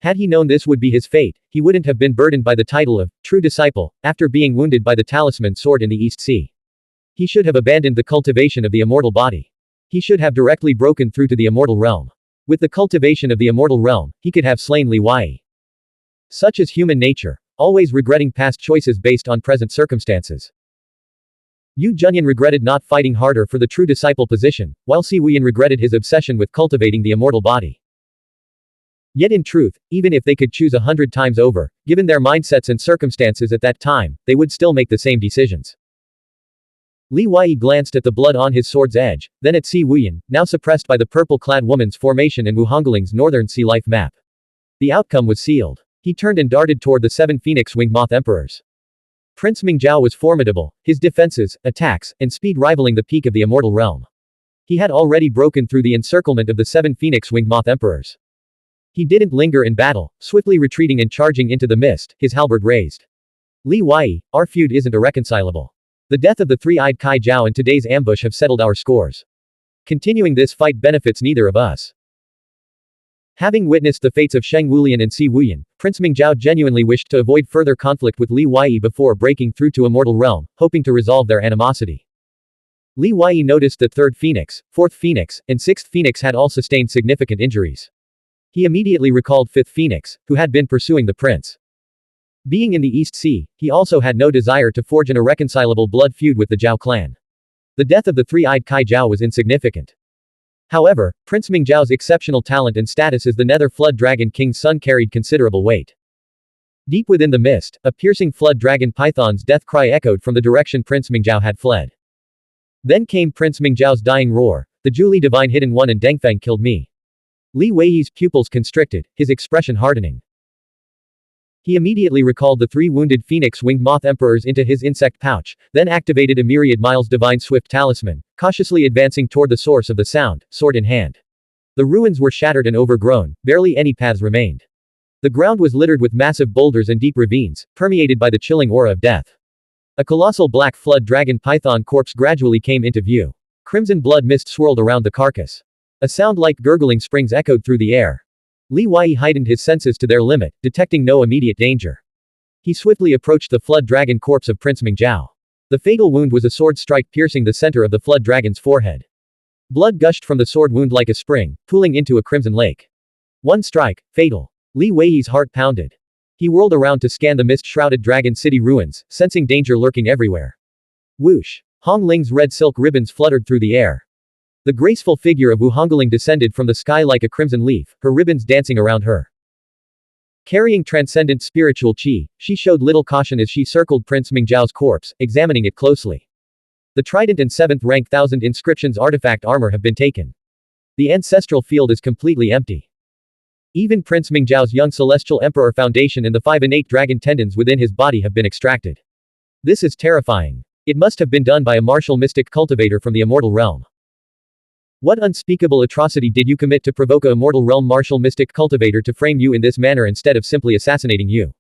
Had he known this would be his fate, he wouldn't have been burdened by the title of true disciple, after being wounded by the talisman sword in the East Sea. He should have abandoned the cultivation of the immortal body. He should have directly broken through to the immortal realm. With the cultivation of the immortal realm, he could have slain Li Wei. Such is human nature, always regretting past choices based on present circumstances. Yu Junyan regretted not fighting harder for the true disciple position, while Si Wuyan regretted his obsession with cultivating the immortal body. Yet in truth, even if they could choose 100 times over, given their mindsets and circumstances at that time, they would still make the same decisions. Li Wei glanced at the blood on his sword's edge, then at Si Wuyan, now suppressed by the purple-clad woman's formation and Wu Hongling's northern sea life map. The outcome was sealed. He turned and darted toward the 7 phoenix-winged moth emperors. Prince Mingzhao was formidable, his defenses, attacks, and speed rivaling the peak of the immortal realm. He had already broken through the encirclement of the 7 phoenix-winged moth emperors. He didn't linger in battle, swiftly retreating and charging into the mist, his halberd raised. Li Wei, our feud isn't irreconcilable. The death of the three-eyed Kai Jiao and today's ambush have settled our scores. Continuing this fight benefits neither of us. Having witnessed the fates of Sheng Wulian and Si Wuyan, Prince Mingzhao genuinely wished to avoid further conflict with Li Wei before breaking through to Immortal Realm, hoping to resolve their animosity. Li Wei noticed that 3rd Phoenix, 4th Phoenix, and 6th Phoenix had all sustained significant injuries. He immediately recalled 5th Phoenix, who had been pursuing the prince. Being in the East Sea, he also had no desire to forge an irreconcilable blood feud with the Zhao clan. The death of the three-eyed Kai Jiao was insignificant. However, Prince Mingzhao's exceptional talent and status as the Nether Flood Dragon King's son carried considerable weight. Deep within the mist, a piercing flood dragon python's death cry echoed from the direction Prince Mingzhao had fled. Then came Prince Mingzhao's dying roar, the Julie Divine Hidden One and Dengfeng killed me. Li Wei's pupils constricted, his expression hardening. He immediately recalled the 3 wounded phoenix-winged moth emperors into his insect pouch, then activated a myriad miles divine swift talisman, cautiously advancing toward the source of the sound, sword in hand. The ruins were shattered and overgrown, barely any paths remained. The ground was littered with massive boulders and deep ravines, permeated by the chilling aura of death. A colossal black flood dragon python corpse gradually came into view. Crimson blood mist swirled around the carcass. A sound like gurgling springs echoed through the air. Li Wei heightened his senses to their limit, detecting no immediate danger. He swiftly approached the flood dragon corpse of Prince Mingzhao. The fatal wound was a sword strike piercing the center of the flood dragon's forehead. Blood gushed from the sword wound like a spring, pooling into a crimson lake. One strike, fatal. Li Wei's heart pounded. He whirled around to scan the mist-shrouded dragon city ruins, sensing danger lurking everywhere. Whoosh! Hong Ling's red silk ribbons fluttered through the air. The graceful figure of Wu Hongling descended from the sky like a crimson leaf, her ribbons dancing around her. Carrying transcendent spiritual qi, she showed little caution as she circled Prince Mingzhao's corpse, examining it closely. The trident and 7th rank 1000 inscriptions artifact armor have been taken. The ancestral field is completely empty. Even Prince Mingzhao's young celestial emperor foundation and the 5 innate dragon tendons within his body have been extracted. This is terrifying. It must have been done by a martial mystic cultivator from the immortal realm. What unspeakable atrocity did you commit to provoke a immortal realm martial mystic cultivator to frame you in this manner instead of simply assassinating you?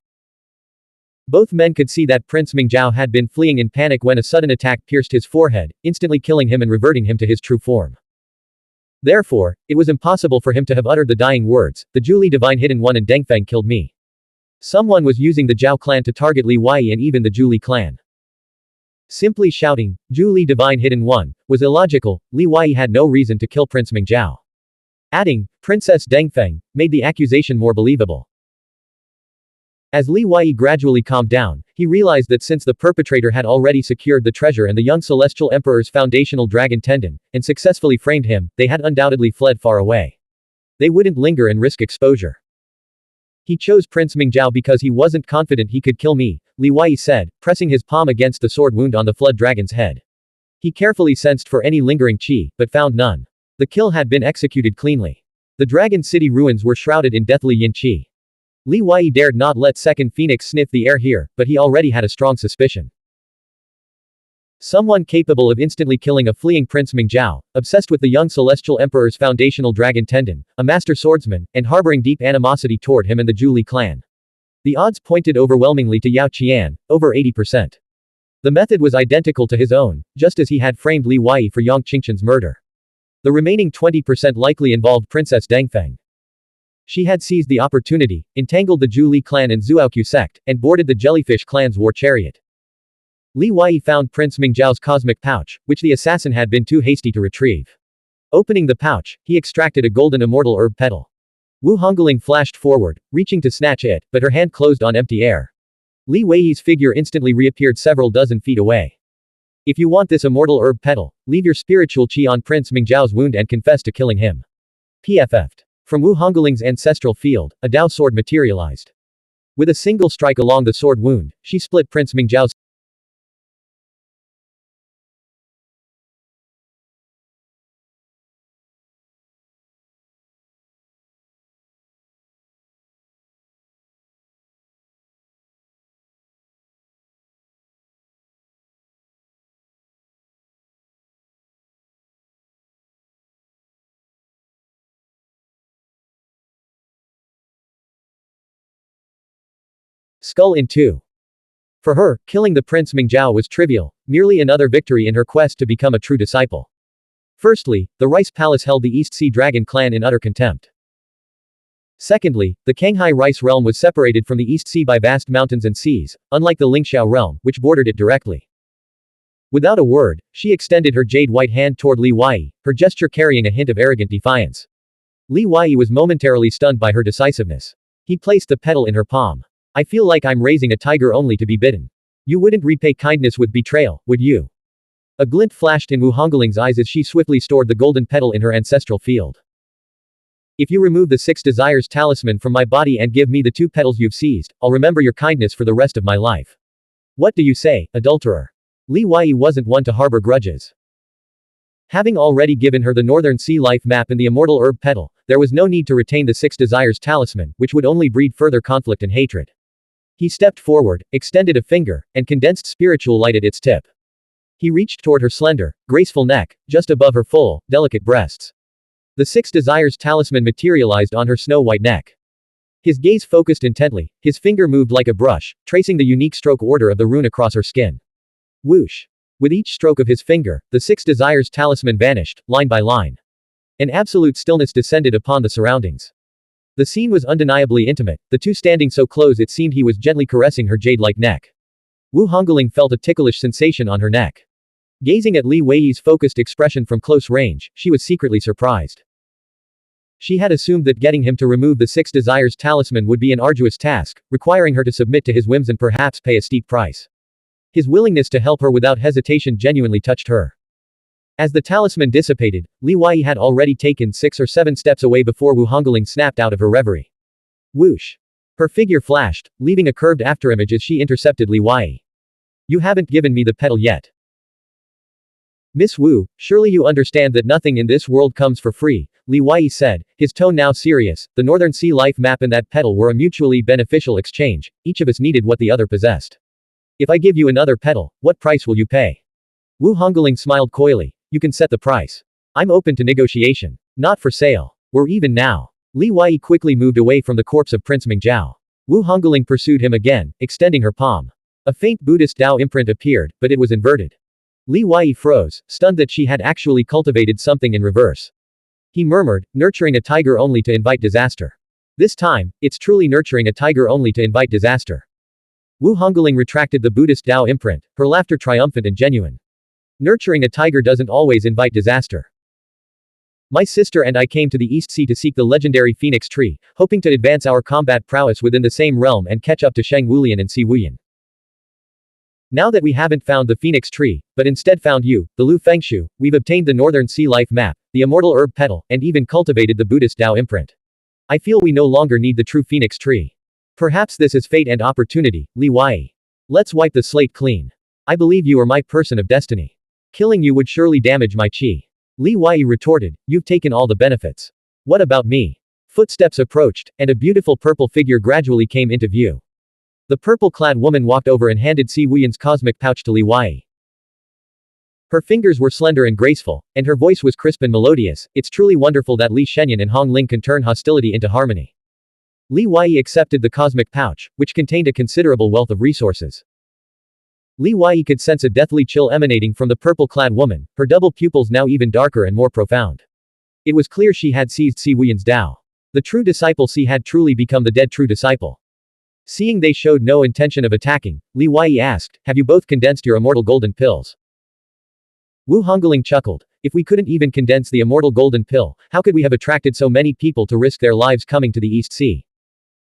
Both men could see that Prince Mingzhao had been fleeing in panic when a sudden attack pierced his forehead, instantly killing him and reverting him to his true form. Therefore, it was impossible for him to have uttered the dying words, the Julie Divine Hidden One and Dengfeng killed me. Someone was using the Zhao clan to target Li Wei and even the Julie clan. Simply shouting, Julie Divine Hidden One, was illogical. Li Wei had no reason to kill Prince Mingzhao. Adding, Princess Dengfeng, made the accusation more believable. As Li Wei gradually calmed down, he realized that since the perpetrator had already secured the treasure and the young celestial emperor's foundational dragon tendon, and successfully framed him, they had undoubtedly fled far away. They wouldn't linger and risk exposure. He chose Prince Mingzhao because he wasn't confident he could kill me, Li Wei said, pressing his palm against the sword wound on the flood dragon's head. He carefully sensed for any lingering qi, but found none. The kill had been executed cleanly. The dragon city ruins were shrouded in deathly yin qi. Li Wei dared not let Second Phoenix sniff the air here, but he already had a strong suspicion. Someone capable of instantly killing a fleeing Prince Mingzhao, obsessed with the young celestial emperor's foundational dragon tendon, a master swordsman, and harboring deep animosity toward him and the Julie clan. The odds pointed overwhelmingly to Yao Qian, over 80%. The method was identical to his own, just as he had framed Li Wei for Yang Qingchen's murder. The remaining 20% likely involved Princess Dengfeng. She had seized the opportunity, entangled the Zhu Li clan and Zuaoqiu sect, and boarded the Jellyfish clan's war chariot. Li Wei found Prince Mingzhao's cosmic pouch, which the assassin had been too hasty to retrieve. Opening the pouch, he extracted a golden immortal herb petal. Wu Hongling flashed forward, reaching to snatch it, but her hand closed on empty air. Li Wei's figure instantly reappeared several dozen feet away. If you want this immortal herb petal, leave your spiritual qi on Prince Mingzhao's wound and confess to killing him. PFF'd. From Wu Hongling's ancestral field, a Dao sword materialized. With a single strike along the sword wound, she split Prince Mingzhao's skull in two. For her, killing the Prince Mingzhao was trivial, merely another victory in her quest to become a true disciple. Firstly, the Rice Palace held the East Sea Dragon clan in utter contempt. Secondly, the Canghai Rice realm was separated from the East Sea by vast mountains and seas, unlike the Lingxiao realm, which bordered it directly. Without a word, she extended her jade white hand toward Li Wei, her gesture carrying a hint of arrogant defiance. Li Wei was momentarily stunned by her decisiveness. He placed the petal in her palm. I feel like I'm raising a tiger only to be bitten. You wouldn't repay kindness with betrayal, would you? A glint flashed in Wu Hongling's eyes as she swiftly stored the golden petal in her ancestral field. If you remove the 6 desires talisman from my body and give me the 2 petals you've seized, I'll remember your kindness for the rest of my life. What do you say, adulterer? Li Wei wasn't one to harbor grudges. Having already given her the Northern Sea life map and the immortal herb petal, there was no need to retain the 6 desires talisman, which would only breed further conflict and hatred. He stepped forward, extended a finger, and condensed spiritual light at its tip. He reached toward her slender, graceful neck, just above her full, delicate breasts. The 6 desires talisman materialized on her snow-white neck. His gaze focused intently, his finger moved like a brush, tracing the unique stroke order of the rune across her skin. Whoosh! With each stroke of his finger, the 6 desires talisman vanished, line by line. An absolute stillness descended upon the surroundings. The scene was undeniably intimate, the two standing so close it seemed he was gently caressing her jade-like neck. Wu Hongling felt a ticklish sensation on her neck. Gazing at Li Wei's focused expression from close range, she was secretly surprised. She had assumed that getting him to remove the 6 desires talisman would be an arduous task, requiring her to submit to his whims and perhaps pay a steep price. His willingness to help her without hesitation genuinely touched her. As the talisman dissipated, Li Wei had already taken 6 or 7 steps away before Wu Hongling snapped out of her reverie. Whoosh! Her figure flashed, leaving a curved afterimage as she intercepted Li Wei. You haven't given me the petal yet. Miss Wu, surely you understand that nothing in this world comes for free, Li Wei said, his tone now serious. The Northern Sea life map and that petal were a mutually beneficial exchange, each of us needed what the other possessed. If I give you another petal, what price will you pay? Wu Hongling smiled coyly. You can set the price. I'm open to negotiation. Not for sale. We're even now. Li Wei quickly moved away from the corpse of Prince Mingzhao. Wu Hongling pursued him again, extending her palm. A faint Buddhist Dao imprint appeared, but it was inverted. Li Wei froze, stunned that she had actually cultivated something in reverse. He murmured, nurturing a tiger only to invite disaster. This time, it's truly nurturing a tiger only to invite disaster. Wu Hongling retracted the Buddhist Dao imprint, her laughter triumphant and genuine. Nurturing a tiger doesn't always invite disaster. My sister and I came to the East Sea to seek the legendary Phoenix Tree, hoping to advance our combat prowess within the same realm and catch up to Sheng Wulian and Si Wuyan. Now that we haven't found the Phoenix Tree, but instead found you, the Lu Fengshu, we've obtained the Northern Sea life map, the immortal herb petal, and even cultivated the Buddhist Dao imprint. I feel we no longer need the true Phoenix Tree. Perhaps this is fate and opportunity, Li Wei. Let's wipe the slate clean. I believe you are my person of destiny. Killing you would surely damage my qi. Li Wei retorted, you've taken all the benefits. What about me? Footsteps approached, and a beautiful purple figure gradually came into view. The purple-clad woman walked over and handed Si Wuyan's cosmic pouch to Li Wei. Her fingers were slender and graceful, and her voice was crisp and melodious. It's truly wonderful that Li Shenyan and Hong Ling can turn hostility into harmony. Li Wei accepted the cosmic pouch, which contained a considerable wealth of resources. Li Wei could sense a deathly chill emanating from the purple-clad woman, her double pupils now even darker and more profound. It was clear she had seized Si Wuyan's Dao. The true disciple C had truly become the dead true disciple. Seeing they showed no intention of attacking, Li Wei asked, "Have you both condensed your immortal golden pills?" Wu Hongling chuckled. "If we couldn't even condense the immortal golden pill, how could we have attracted so many people to risk their lives coming to the East Sea?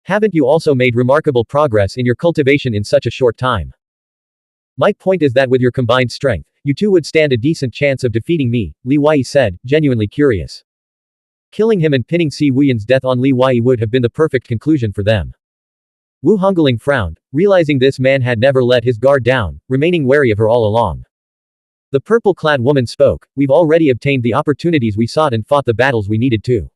Haven't you also made remarkable progress in your cultivation in such a short time? My point is that with your combined strength, you two would stand a decent chance of defeating me," Li Wei said, genuinely curious. Killing him and pinning Si Wuyan's death on Li Wei would have been the perfect conclusion for them. Wu Hongling frowned, realizing this man had never let his guard down, remaining wary of her all along. The purple-clad woman spoke, "We've already obtained the opportunities we sought and fought the battles we needed to.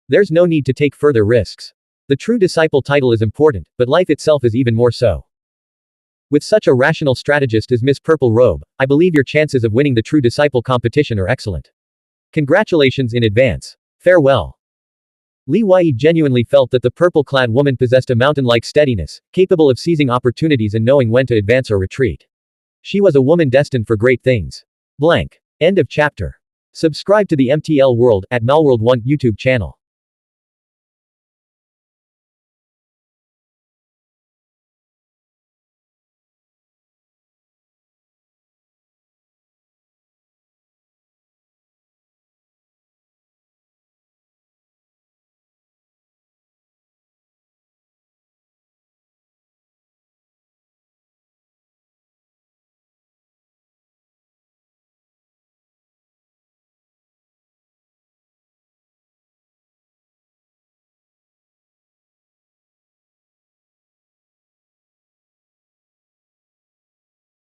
There's no need to take further risks. The true disciple title is important, but life itself is even more so. With such a rational strategist as Miss Purple Robe, I believe your chances of winning the true disciple competition are excellent. Congratulations in advance. Farewell." Li Wei genuinely felt that the purple-clad woman possessed a mountain-like steadiness, capable of seizing opportunities and knowing when to advance or retreat. She was a woman destined for great things. Blank. End of chapter. Subscribe to the MTL World at Malworld 1 YouTube channel.